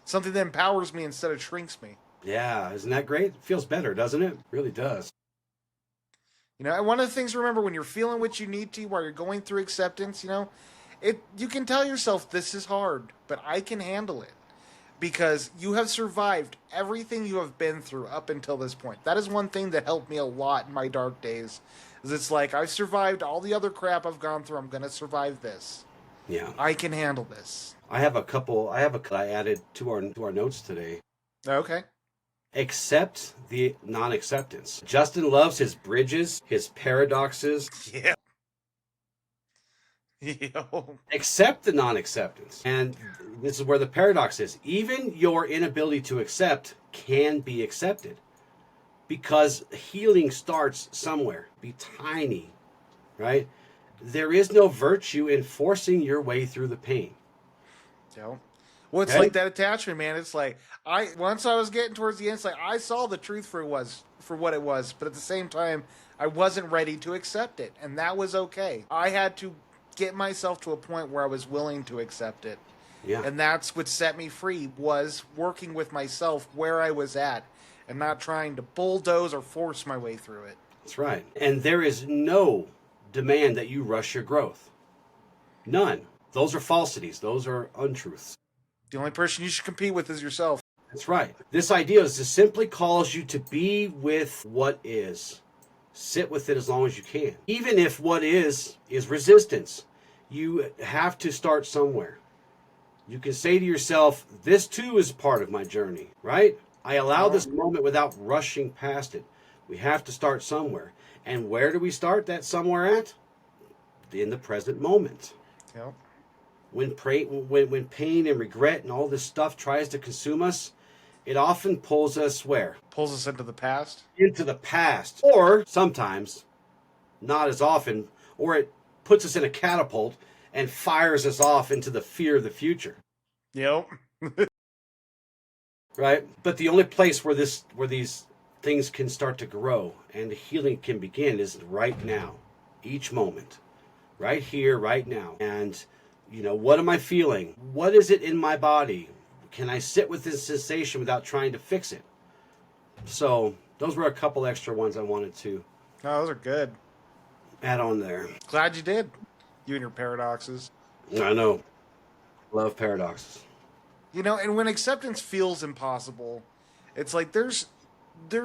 Something that empowers me instead of shrinks me. Yeah, isn't that great? It feels better, doesn't it? It really does. You know, and one of the things to remember when you're feeling what you need to while you're going through acceptance, you know, you can tell yourself, this is hard, but I can handle it. Because you have survived everything you have been through up until this point. That is one thing that helped me a lot in my dark days. Is it's like, I've survived all the other crap I've gone through. I'm going to survive this. Yeah. I can handle this. I have I added to our notes today. Okay. Accept the non-acceptance. Justin loves his bridges, his paradoxes. Yeah. Yo. Accept the non-acceptance. And this is where the paradox is. Even your inability to accept can be accepted. Because healing starts somewhere. Be tiny, right? There is no virtue in forcing your way through the pain. Yo. Well, it's like that attachment, man. It's like, once I was getting towards the end, it's like, I saw the truth for what it was. But at the same time, I wasn't ready to accept it. And that was okay. I had to get myself to a point where I was willing to accept it. Yeah. And that's what set me free, was working with myself where I was at and not trying to bulldoze or force my way through it. That's right. And there is no demand that you rush your growth. None. Those are falsities. Those are untruths. The only person you should compete with is yourself. That's right. This idea is just simply calls you to be with what is. Sit with it as long as you can. Even if what is resistance, you have to start somewhere. You can say to yourself, this too is part of my journey, right? I allow this moment without rushing past it. We have to start somewhere. And where do we start that somewhere at? In the present moment. Yep. When pain and regret and all this stuff tries to consume us, it often pulls us where? Pulls us into the past. Into the past. Or sometimes, not as often, or it puts us in a catapult and fires us off into the fear of the future. Yep. Right? But the only place where these things can start to grow and the healing can begin is right now. Each moment. Right here, right now. And, what am I feeling? What is it in my body? Can I sit with this sensation without trying to fix it? So, those were a couple extra ones I wanted to Oh, those are good. add on there. Glad you did. You and your paradoxes. I know. Love paradoxes. And when acceptance feels impossible, it's like there's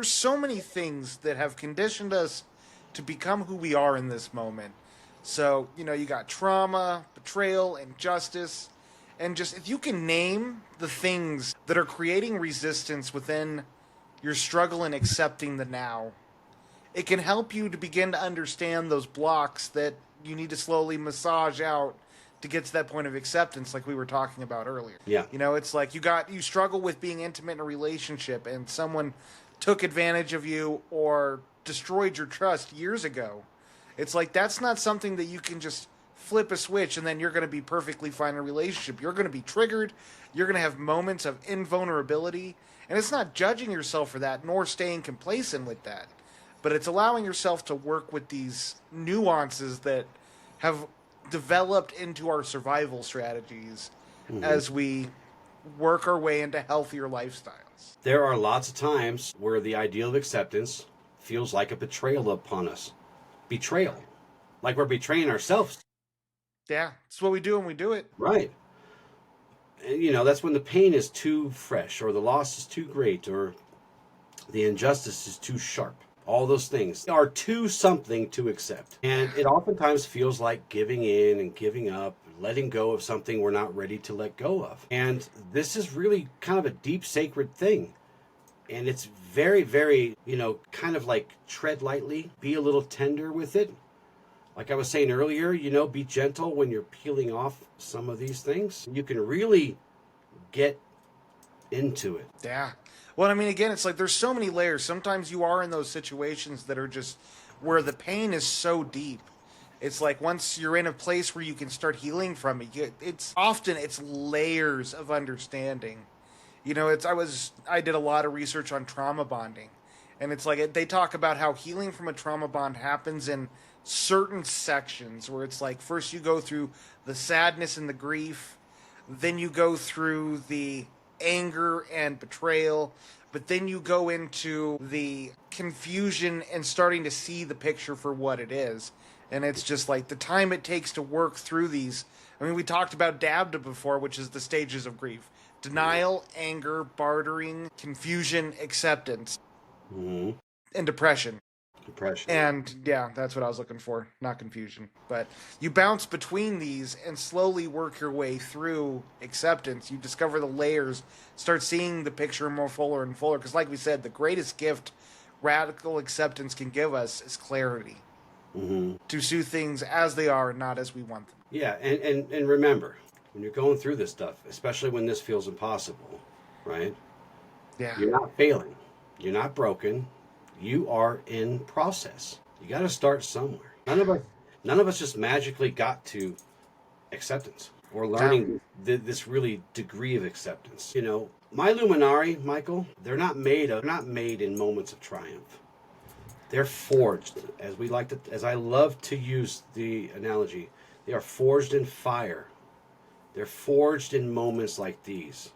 so many things that have conditioned us to become who we are in this moment. So, you got trauma, betrayal, injustice, and just if you can name the things that are creating resistance within your struggle in accepting the now, it can help you to begin to understand those blocks that you need to slowly massage out to get to that point of acceptance like we were talking about earlier. Yeah. It's like you struggle with being intimate in a relationship and someone took advantage of you or destroyed your trust years ago. It's like that's not something that you can just flip a switch and then you're going to be perfectly fine in a relationship. You're going to be triggered. You're going to have moments of invulnerability. And it's not judging yourself for that nor staying complacent with that. But it's allowing yourself to work with these nuances that have developed into our survival strategies as we work our way into healthier lifestyles. There are lots of times where the ideal of acceptance feels like a betrayal upon us. Betrayal. Like we're betraying ourselves. Yeah, it's what we do when we do it. Right. And, that's when the pain is too fresh or the loss is too great or the injustice is too sharp. All those things are too something to accept. And it oftentimes feels like giving in and giving up, letting go of something we're not ready to let go of. And this is really kind of a deep, sacred thing. And it's very, very, kind of like tread lightly, be a little tender with it. Like I was saying earlier, be gentle when you're peeling off some of these things. You can really get into it. Yeah. Well, again, it's like there's so many layers. Sometimes you are in those situations that are just where the pain is so deep. It's like once you're in a place where you can start healing from it, it's layers of understanding. I did a lot of research on trauma bonding, and it's like they talk about how healing from a trauma bond happens in certain sections where it's like first you go through the sadness and the grief, then you go through the anger and betrayal, but then you go into the confusion and starting to see the picture for what it is. And it's just like the time it takes to work through these. We talked about DABDA before, which is the stages of grief: denial, anger, bartering, confusion, acceptance, and depression. And yeah, that's what I was looking for, not confusion. But you bounce between these and slowly work your way through acceptance. You discover the layers, start seeing the picture more fuller and fuller. Because like we said, the greatest gift radical acceptance can give us is clarity. To see things as they are and not as we want them. Yeah, and remember, when you're going through this stuff, especially when this feels impossible, right? Yeah. You're not failing. You're not broken. You are in process. You got to start somewhere. None of us just magically got to acceptance or learning this really degree of acceptance. My Luminari, Michael, they're not made in moments of triumph. They're forged, as I love to use the analogy, they are forged in fire. They're forged in moments like these,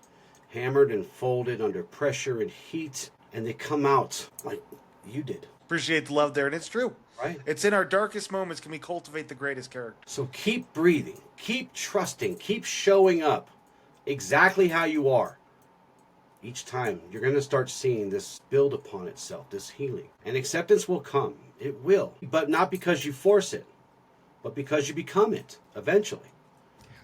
hammered and folded under pressure and heat, and they come out like you did. Appreciate the love there, and it's true. Right. It's in our darkest moments can we cultivate the greatest character. So keep breathing, keep trusting, keep showing up exactly how you are. Each time you're going to start seeing this build upon itself, this healing. And acceptance will come. It will. But not because you force it, but because you become it eventually.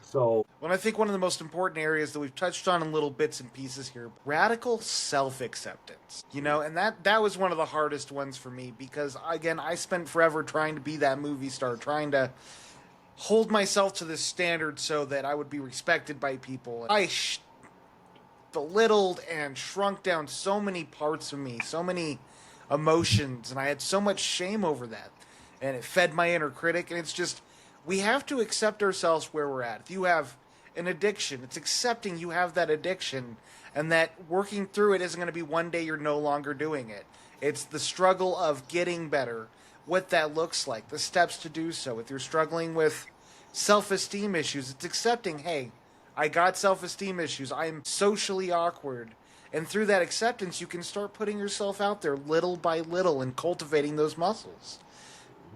So, Well, I think one of the most important areas that we've touched on in little bits and pieces here, radical self-acceptance. You know, and that was one of the hardest ones for me because, again, I spent forever trying to be that movie star, trying to hold myself to this standard so that I would be respected by people. I belittled and shrunk down so many parts of me, so many emotions, and I had so much shame over that. And it fed my inner critic, and it's just, we have to accept ourselves where we're at. If you have an addiction, it's accepting you have that addiction, and that working through it isn't going to be one day you're no longer doing it. It's the struggle of getting better, what that looks like, the steps to do so. If you're struggling with self-esteem issues, it's accepting, hey, I got self-esteem issues. I'm socially awkward. And through that acceptance, you can start putting yourself out there little by little and cultivating those muscles.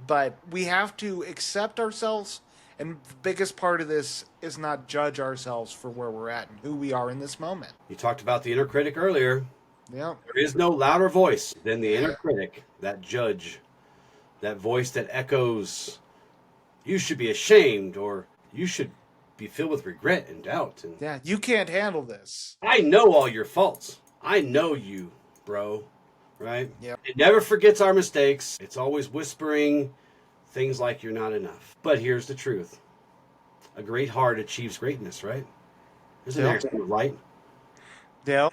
But we have to accept ourselves, and the biggest part of this is not judge ourselves for where we're at and who we are in this moment. you talked about the inner critic earlier. Yeah. There is no louder voice than the inner critic, that judge, that voice that echoes, you should be ashamed, or you should be filled with regret and doubt. And Yeah, you can't handle this. I know all your faults. I know you, bro. Right? Yeah. It never forgets our mistakes. It's always whispering things like you're not enough. But here's the truth. A great heart achieves greatness, right? Isn't Yeah. that right? Yeah.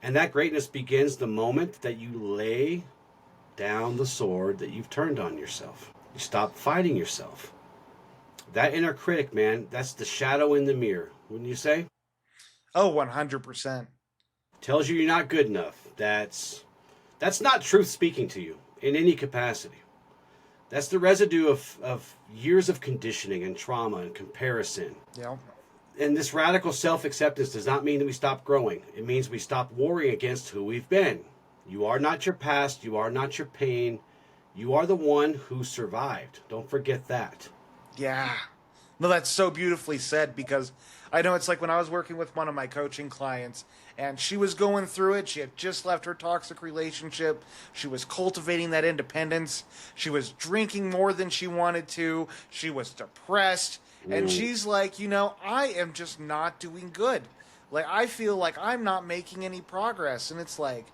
And that greatness begins the moment that you lay down the sword that you've turned on yourself. You stop fighting yourself. That inner critic, man, that's the shadow in the mirror, wouldn't you say? Oh, 100%. Tells you you're not good enough. That's not truth speaking to you in any capacity. That's the residue of years of conditioning and trauma and comparison. Yeah. And this radical self-acceptance does not mean that we stop growing. It means we stop warring against who we've been. You are not your past. You are not your pain. You are the one who survived. Don't forget that. Yeah. No, that's so beautifully said, because I know it's like when I was working with one of my coaching clients and she was going through it. She had just left her toxic relationship. She was cultivating that independence. She was drinking more than she wanted to. She was depressed. And she's like, you know, I am just not doing good. Like, I feel like I'm not making any progress. And it's like,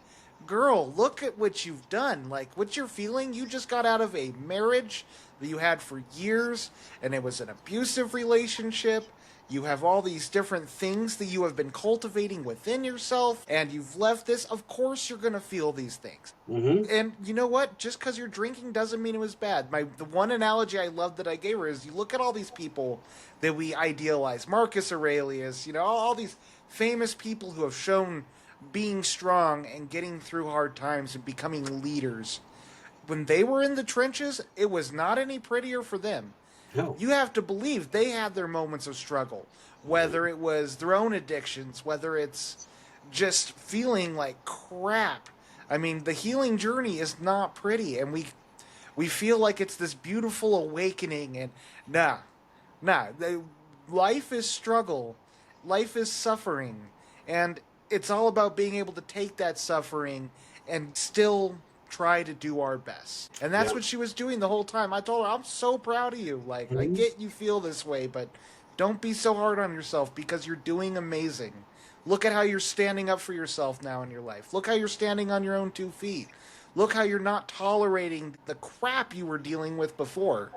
girl, look at what you've done. Like, what you're feeling, you just got out of a marriage that you had for years, and it was an abusive relationship. You have all these different things that you have been cultivating within yourself, and you've left this. Of course you're going to feel these things. Mm-hmm. And you know what? Just because you're drinking doesn't mean it was bad. The one analogy I love that I gave her is, you look at all these people that we idealize. Marcus Aurelius, you know, all these famous people who have shown being strong and getting through hard times and becoming leaders. When they were in the trenches, it was not any prettier for them. No. You have to believe they had their moments of struggle, whether it was their own addictions, whether it's just feeling like crap. I mean, the healing journey is not pretty, and we feel like it's this beautiful awakening, and life is struggle, life is suffering, and it's all about being able to take that suffering and still try to do our best. And that's what she was doing the whole time. I told her, I'm so proud of you. Like, I get you feel this way, but don't be so hard on yourself, because you're doing amazing. Look at how you're standing up for yourself now in your life. Look how you're standing on your own 2 feet. Look how you're not tolerating the crap you were dealing with before.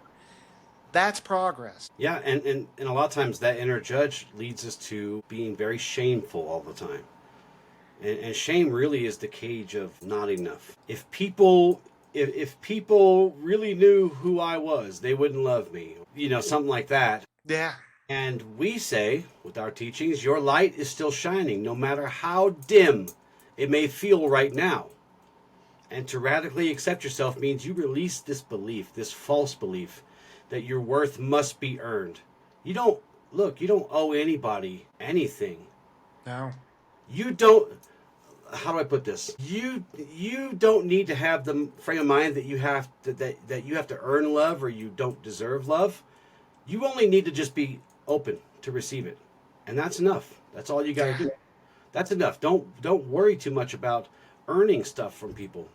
That's progress. Yeah, and a lot of times that inner judge leads us to being very shameful all the time. And shame really is the cage of not enough. If people really knew who I was, they wouldn't love me. You know, something like that. Yeah. And we say, with our teachings, your light is still shining, no matter how dim it may feel right now. And to radically accept yourself means you release this belief, this false belief, that your worth must be earned. You don't owe anybody anything. No. You don't, how do I put this? You don't need to have the frame of mind that you have to, that you have to earn love or you don't deserve love. You only need to just be open to receive it, and that's enough. That's all you got to do. That's enough. Don't worry too much about earning stuff from people.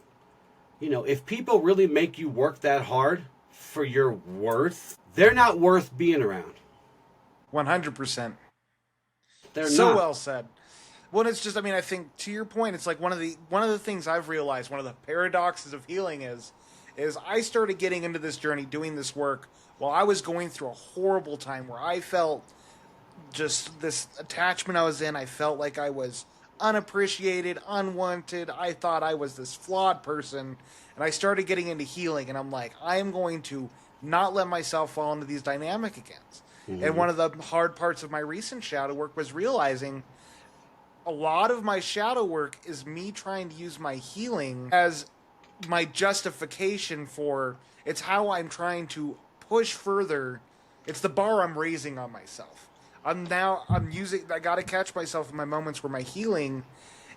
You know, if people really make you work that hard for your worth, they're not worth being around. 100%. They're so not. well said. Well, it's just, I mean, I think to your point, it's like one of the things I've realized, one of the paradoxes of healing is I started getting into this journey, doing this work while I was going through a horrible time where I felt just this attachment I was in. I felt like I was unappreciated, unwanted. I thought I was this flawed person, and I started getting into healing, and I'm like, I am going to not let myself fall into these dynamic again. Mm-hmm. And one of the hard parts of my recent shadow work was realizing a lot of my shadow work is me trying to use my healing as my justification for, it's how I'm trying to push further. It's the bar I'm raising on myself. I got to catch myself in my moments where my healing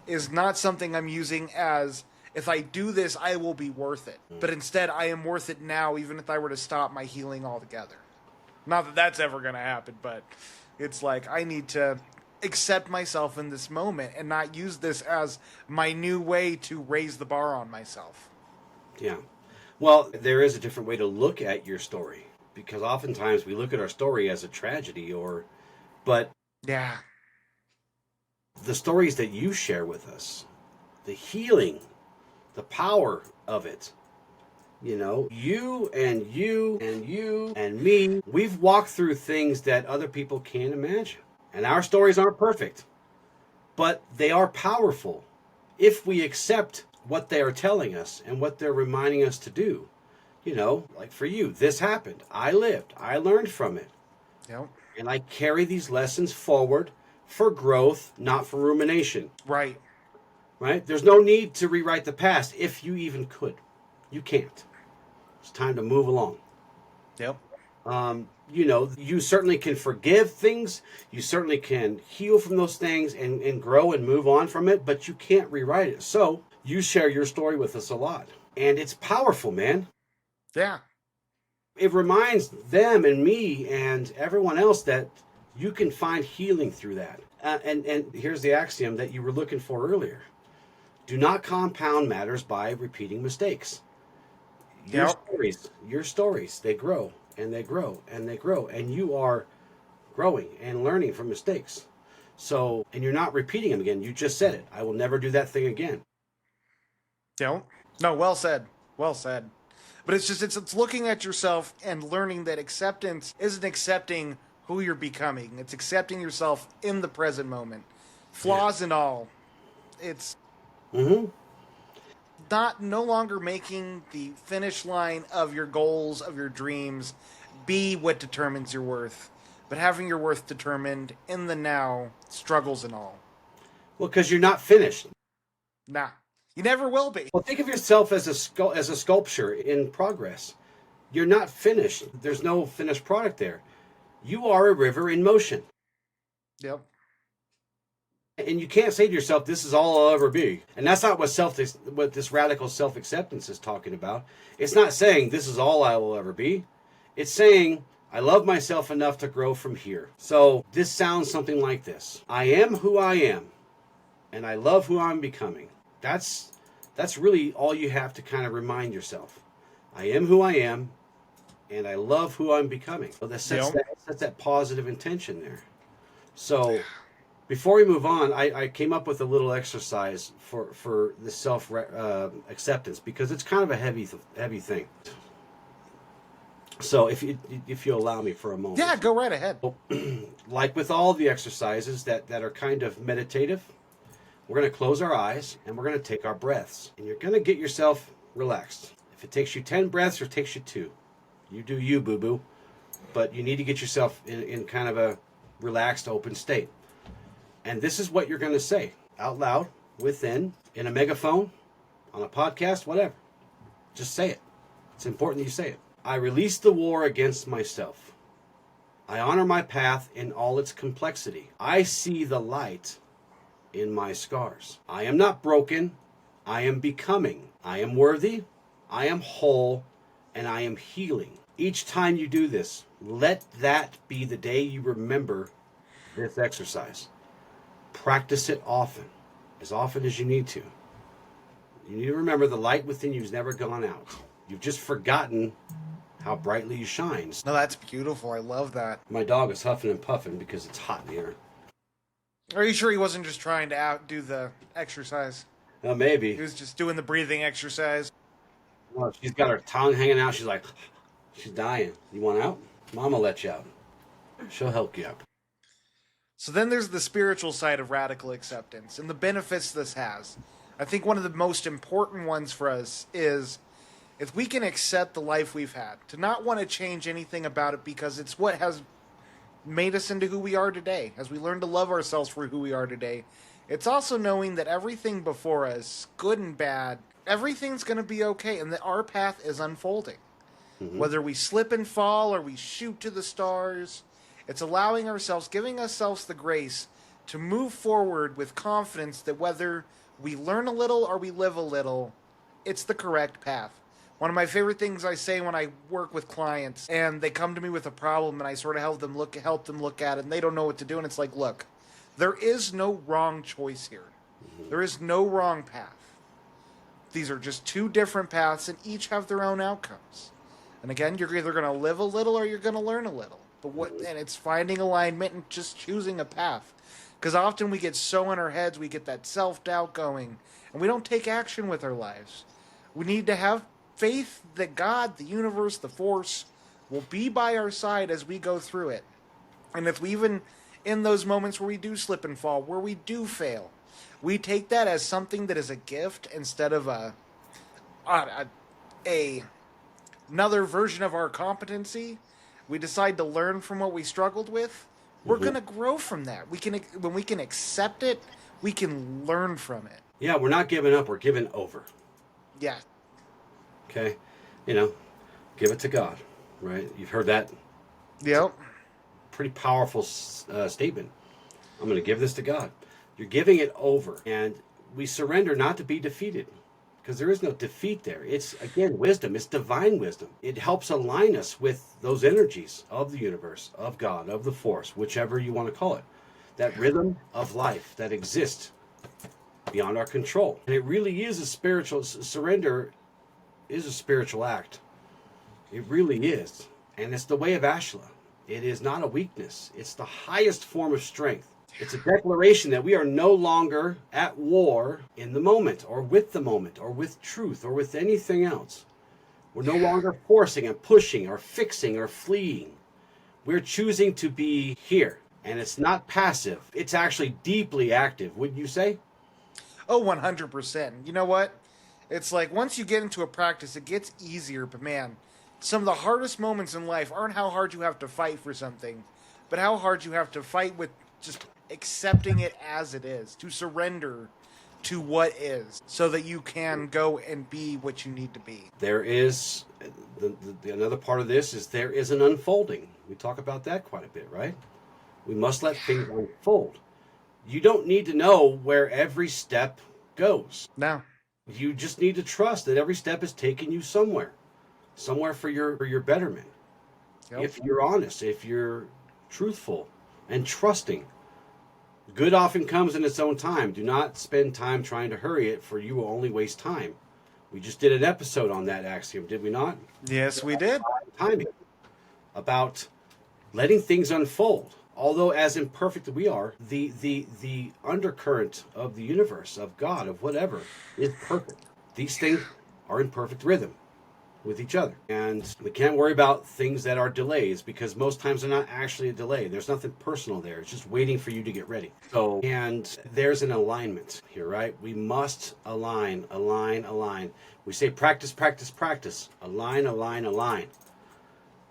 is not something I'm using as, if I do this, I will be worth it. But instead, I am worth it now, even if I were to stop my healing altogether. Not that that's ever going to happen, but it's like I need to accept myself in this moment and not use this as my new way to raise the bar on myself. Yeah. Well, there is a different way to look at your story, because oftentimes we look at our story as a tragedy but yeah, the stories that you share with us, the healing, the power of it, you know, you and me, we've walked through things that other people can't imagine. And our stories aren't perfect, but they are powerful if we accept what they are telling us and what they're reminding us to do. You know, like for you, this happened. I lived. I learned from it. Yep. And I carry these lessons forward for growth, not for rumination. Right. Right? There's no need to rewrite the past if you even could. You can't. It's time to move along. Yep. You know, you certainly can forgive things. You certainly can heal from those things and grow and move on from it, but you can't rewrite it. So you share your story with us a lot. And it's powerful, man. Yeah. It reminds them and me and everyone else that you can find healing through that. And here's the axiom that you were looking for earlier. Do not compound matters by repeating mistakes. Your stories, they grow and they grow and they grow. And you are growing and learning from mistakes. So, and you're not repeating them again. You just said it. I will never do that thing again. No, well said. Well said. But it's just, it's looking at yourself and learning that acceptance isn't accepting who you're becoming. It's accepting yourself in the present moment. Flaws and all. It's no longer making the finish line of your goals, of your dreams, be what determines your worth. But having your worth determined in the now, struggles and all. Well, because you're not finished. Nah. You never will be. Well, think of yourself as a sculpture in progress. You're not finished. There's no finished product there. You are a river in motion. Yep. And you can't say to yourself, this is all I'll ever be. And that's not what this radical self-acceptance is talking about. It's not saying this is all I will ever be. It's saying I love myself enough to grow from here. So this sounds something like this. I am who I am, and I love who I'm becoming. That's really all you have to kind of remind yourself. I am who I am, and I love who I'm becoming. So that sets that positive intention there. So before we move on, I came up with a little exercise for the self acceptance, because it's kind of a heavy thing. So if you allow me for a moment. Yeah, go right ahead. Like with all the exercises that are kind of meditative, we're going to close our eyes and we're going to take our breaths. And you're going to get yourself relaxed. If it takes you 10 breaths or it takes you 2, you do you, boo-boo. But you need to get yourself in kind of a relaxed, open state. And this is what you're going to say out loud, within, in a megaphone, on a podcast, whatever. Just say it. It's important that you say it. I release the war against myself. I honor my path in all its complexity. I see the light in my scars. I am not broken. I am becoming. I am worthy. I am whole. And I am healing. Each time you do this, let that be the day you remember this exercise. Practice it often as you need to. You need to remember the light within you has never gone out. You've just forgotten how brightly you shine. No, that's beautiful. I love that. My dog is huffing and puffing because it's hot in here. Are you sure he wasn't just trying to outdo the exercise? Maybe. He was just doing the breathing exercise. Oh, she's got her tongue hanging out. She's like, she's dying. You want out? Mama let you out. She'll help you out. So then there's the spiritual side of radical acceptance and the benefits this has. I think one of the most important ones for us is if we can accept the life we've had, to not want to change anything about it because it's what has made us into who we are today. As we learn to love ourselves for who we are today, it's also knowing that everything before us, good and bad, everything's going to be okay and that our path is unfolding. Mm-hmm. Whether we slip and fall or we shoot to the stars, it's allowing ourselves, giving ourselves the grace to move forward with confidence that whether we learn a little or we live a little, it's the correct path. One of my favorite things I say when I work with clients and they come to me with a problem and I sort of help them look at it and they don't know what to do, and it's like, look, there is no wrong choice here. There is no wrong path. These are just two different paths and each have their own outcomes. And again, you're either going to live a little or you're going to learn a little. And it's finding alignment and just choosing a path. Because often we get so in our heads, we get that self-doubt going, and we don't take action with our lives. We need to have faith that God, the universe, the force, will be by our side as we go through it. And if we even, in those moments where we do slip and fall, where we do fail, we take that as something that is a gift instead of another version of our competency. We decide to learn from what we struggled with. We're going to grow from that. When we can accept it, we can learn from it. Yeah, we're not giving up. We're giving over. Yeah. Okay? Give it to God, right? You've heard that. Yep. Pretty powerful statement. I'm going to give this to God. You're giving it over. And we surrender not to be defeated. Because there is no defeat there. It's, again, wisdom. It's divine wisdom. It helps align us with those energies of the universe, of God, of the force, whichever you want to call it. That rhythm of life that exists beyond our control. And it really is a spiritual, surrender is a spiritual act. It really is. And it's the way of Ashla. It is not a weakness. It's the highest form of strength. It's a declaration that we are no longer at war in the moment or with truth or with anything else. We're no longer forcing and pushing or fixing or fleeing. We're choosing to be here. And it's not passive. It's actually deeply active, wouldn't you say? Oh, 100%. You know what? It's like once you get into a practice, it gets easier. But man, some of the hardest moments in life aren't how hard you have to fight for something, but how hard you have to fight with just accepting it as it is, to surrender to what is, so that you can go and be what you need to be. There is, another part of this is there is an unfolding. We talk about that quite a bit, right? We must let things unfold. You don't need to know where every step goes. No. You just need to trust that every step is taking you somewhere for your betterment. Yep. If you're honest, if you're truthful and trusting. Good often comes in its own time. Do not spend time trying to hurry it, for you will only waste time. We just did an episode on that axiom, did we not? Yes, we did. Timing. About letting things unfold. Although as imperfect as we are, the undercurrent of the universe, of God, of whatever, is perfect. These things are in perfect rhythm with each other. And we can't worry about things that are delays, because most times they're not actually a delay. There's nothing personal there. It's just waiting for you to get ready. So, and there's an alignment here, right? We must align. We say practice. Align.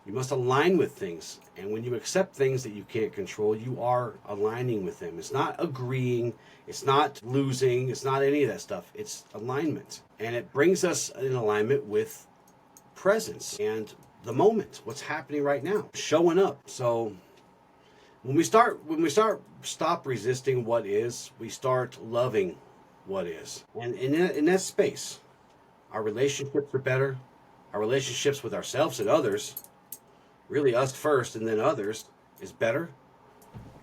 You must align with things. And when you accept things that you can't control, you are aligning with them. It's not agreeing. It's not losing. It's not any of that stuff. It's alignment. And it brings us in alignment with presence and the moment, what's happening right now, showing up. So When we stop resisting what is, we start loving what is. And in that space, our relationships are better. Our relationships with ourselves and others, really us first and then others, is better.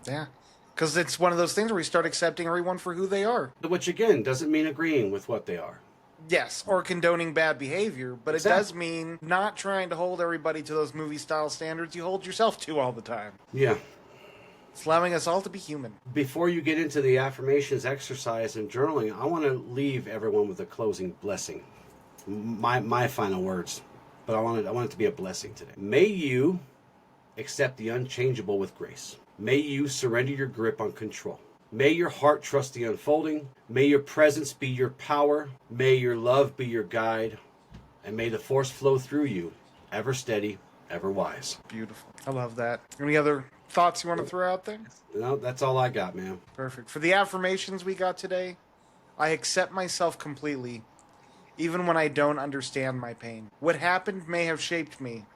Yeah. Because it's one of those things where we start accepting everyone for who they are. Which again doesn't mean agreeing with what they are. Yes, or condoning bad behavior, but Exactly. it does mean not trying to hold everybody to those movie style standards you hold yourself to all the time. Yeah. It's allowing us all to be human. Before you get into the affirmations exercise and journaling, I want to leave everyone with a closing blessing. My final words. But I want it to be a blessing today. May you accept the unchangeable with grace. May you surrender your grip on control. May your heart trust the unfolding. May your presence be your power. May your love be your guide. And may the force flow through you, ever steady, ever wise. Beautiful. I love that. Any other thoughts you want to throw out there? No, that's all I got, man. Perfect. For the affirmations we got today, I accept myself completely, even when I don't understand my pain. What happened may have shaped me,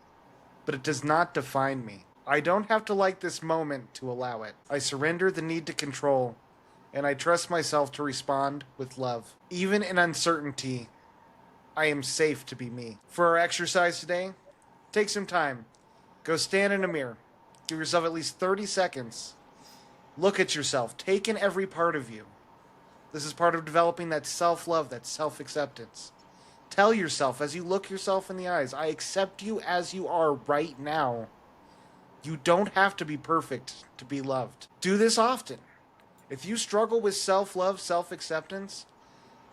but it does not define me. I don't have to like this moment to allow it. I surrender the need to control, and I trust myself to respond with love. Even in uncertainty, I am safe to be me. For our exercise today, take some time. Go stand in a mirror. Give yourself at least 30 seconds. Look at yourself. Take in every part of you. This is part of developing that self-love, that self-acceptance. Tell yourself as you look yourself in the eyes, I accept you as you are right now. You don't have to be perfect to be loved. Do this often. If you struggle with self-love, self-acceptance,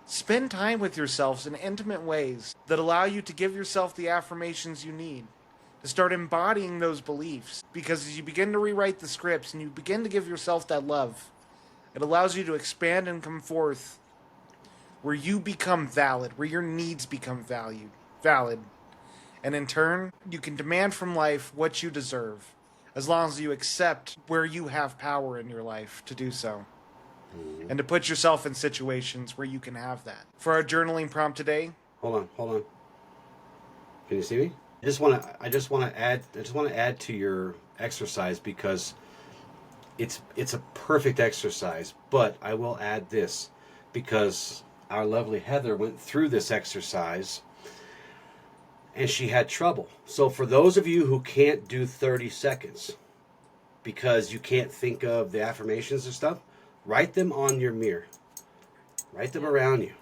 spend time with yourselves in intimate ways that allow you to give yourself the affirmations you need to start embodying those beliefs. Because as you begin to rewrite the scripts and you begin to give yourself that love, it allows you to expand and come forth where you become valid, where your needs become valid. And in turn, you can demand from life what you deserve, as long as you accept where you have power in your life to do so. And to put yourself in situations where you can have that. For our journaling prompt today. Hold on. Can you see me? I just want to add to your exercise because it's a perfect exercise, but I will add this because our lovely Heather went through this exercise and she had trouble. So for those of you who can't do 30 seconds because you can't think of the affirmations and stuff, write them on your mirror. Write them around you.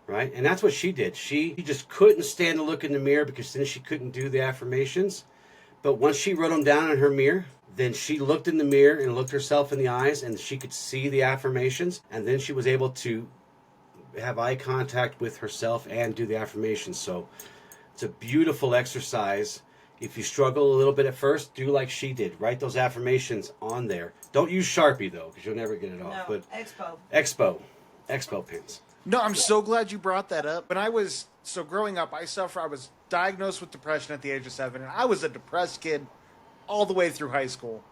Right? And that's what she did. She just couldn't stand to look in the mirror because then she couldn't do the affirmations. But once she wrote them down in her mirror, then she looked in the mirror and looked herself in the eyes and she could see the affirmations. And then she was able to have eye contact with herself and do the affirmations. So it's a beautiful exercise. If you struggle a little bit at first, do like she did. Write those affirmations on there. Don't use Sharpie though, because you'll never get it off. No, But Expo pens. No, I'm so glad you brought that up. Growing up, I was diagnosed with depression at the age of 7, and I was a depressed kid all the way through high school.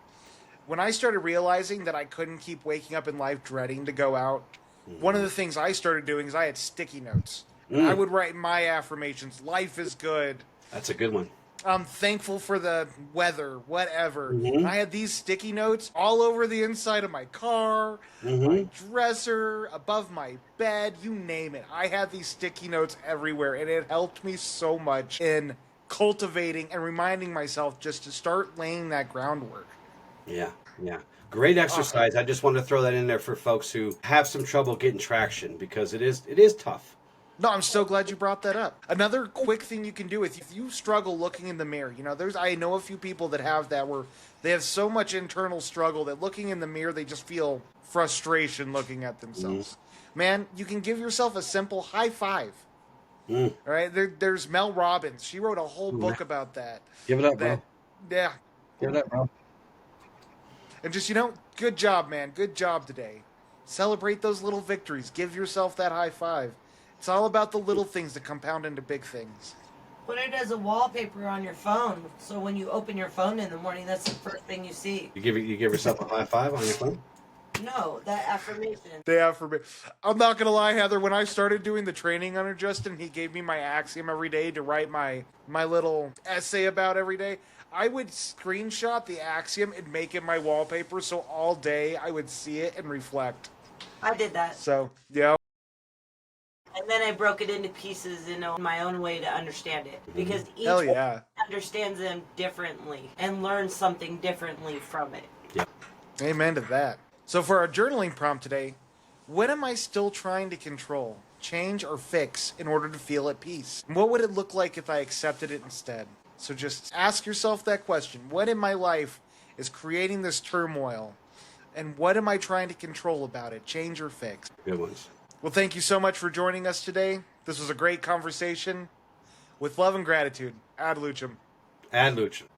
When I started realizing that I couldn't keep waking up in life dreading to go out, one of the things I started doing is I had sticky notes. And I would write my affirmations. Life is good. That's a good one. I'm thankful for the weather, whatever. I had these sticky notes all over the inside of my car, my dresser, above my bed, you name it. I had these sticky notes everywhere, and it helped me so much in cultivating and reminding myself just to start laying that groundwork. Yeah. Great exercise. I just wanted to throw that in there for folks who have some trouble getting traction because it is tough. No, I'm so glad you brought that up. Another quick thing you can do if you struggle looking in the mirror, I know a few people that have that where they have so much internal struggle that looking in the mirror, they just feel frustration looking at themselves. Man, you can give yourself a simple high five. All right, there's Mel Robbins. She wrote a whole book about that. Give it up, bro. Yeah. Give it up, bro. And just, good job, man. Good job today. Celebrate those little victories. Give yourself that high five. It's all about the little things that compound into big things. Put it as a wallpaper on your phone, so when you open your phone in the morning, that's the first thing you see. You give yourself a high five on your phone? No, that affirmation. The affirmation. I'm not gonna lie, Heather. When I started doing the training under Justin, he gave me my axiom every day to write my little essay about every day. I would screenshot the axiom and make it my wallpaper so all day I would see it and reflect. I did that. So, yeah. And then I broke it into pieces in my own way to understand it. Because each Hell one yeah. understands them differently and learns something differently from it. Amen to that. So for our journaling prompt today, what am I still trying to control, change, or fix in order to feel at peace? And what would it look like if I accepted it instead? So just ask yourself that question. What in my life is creating this turmoil? And what am I trying to control about it, change or fix? Good ones. Well, thank you so much for joining us today. This was a great conversation. With love and gratitude, Ad Lucem. Ad Lucem.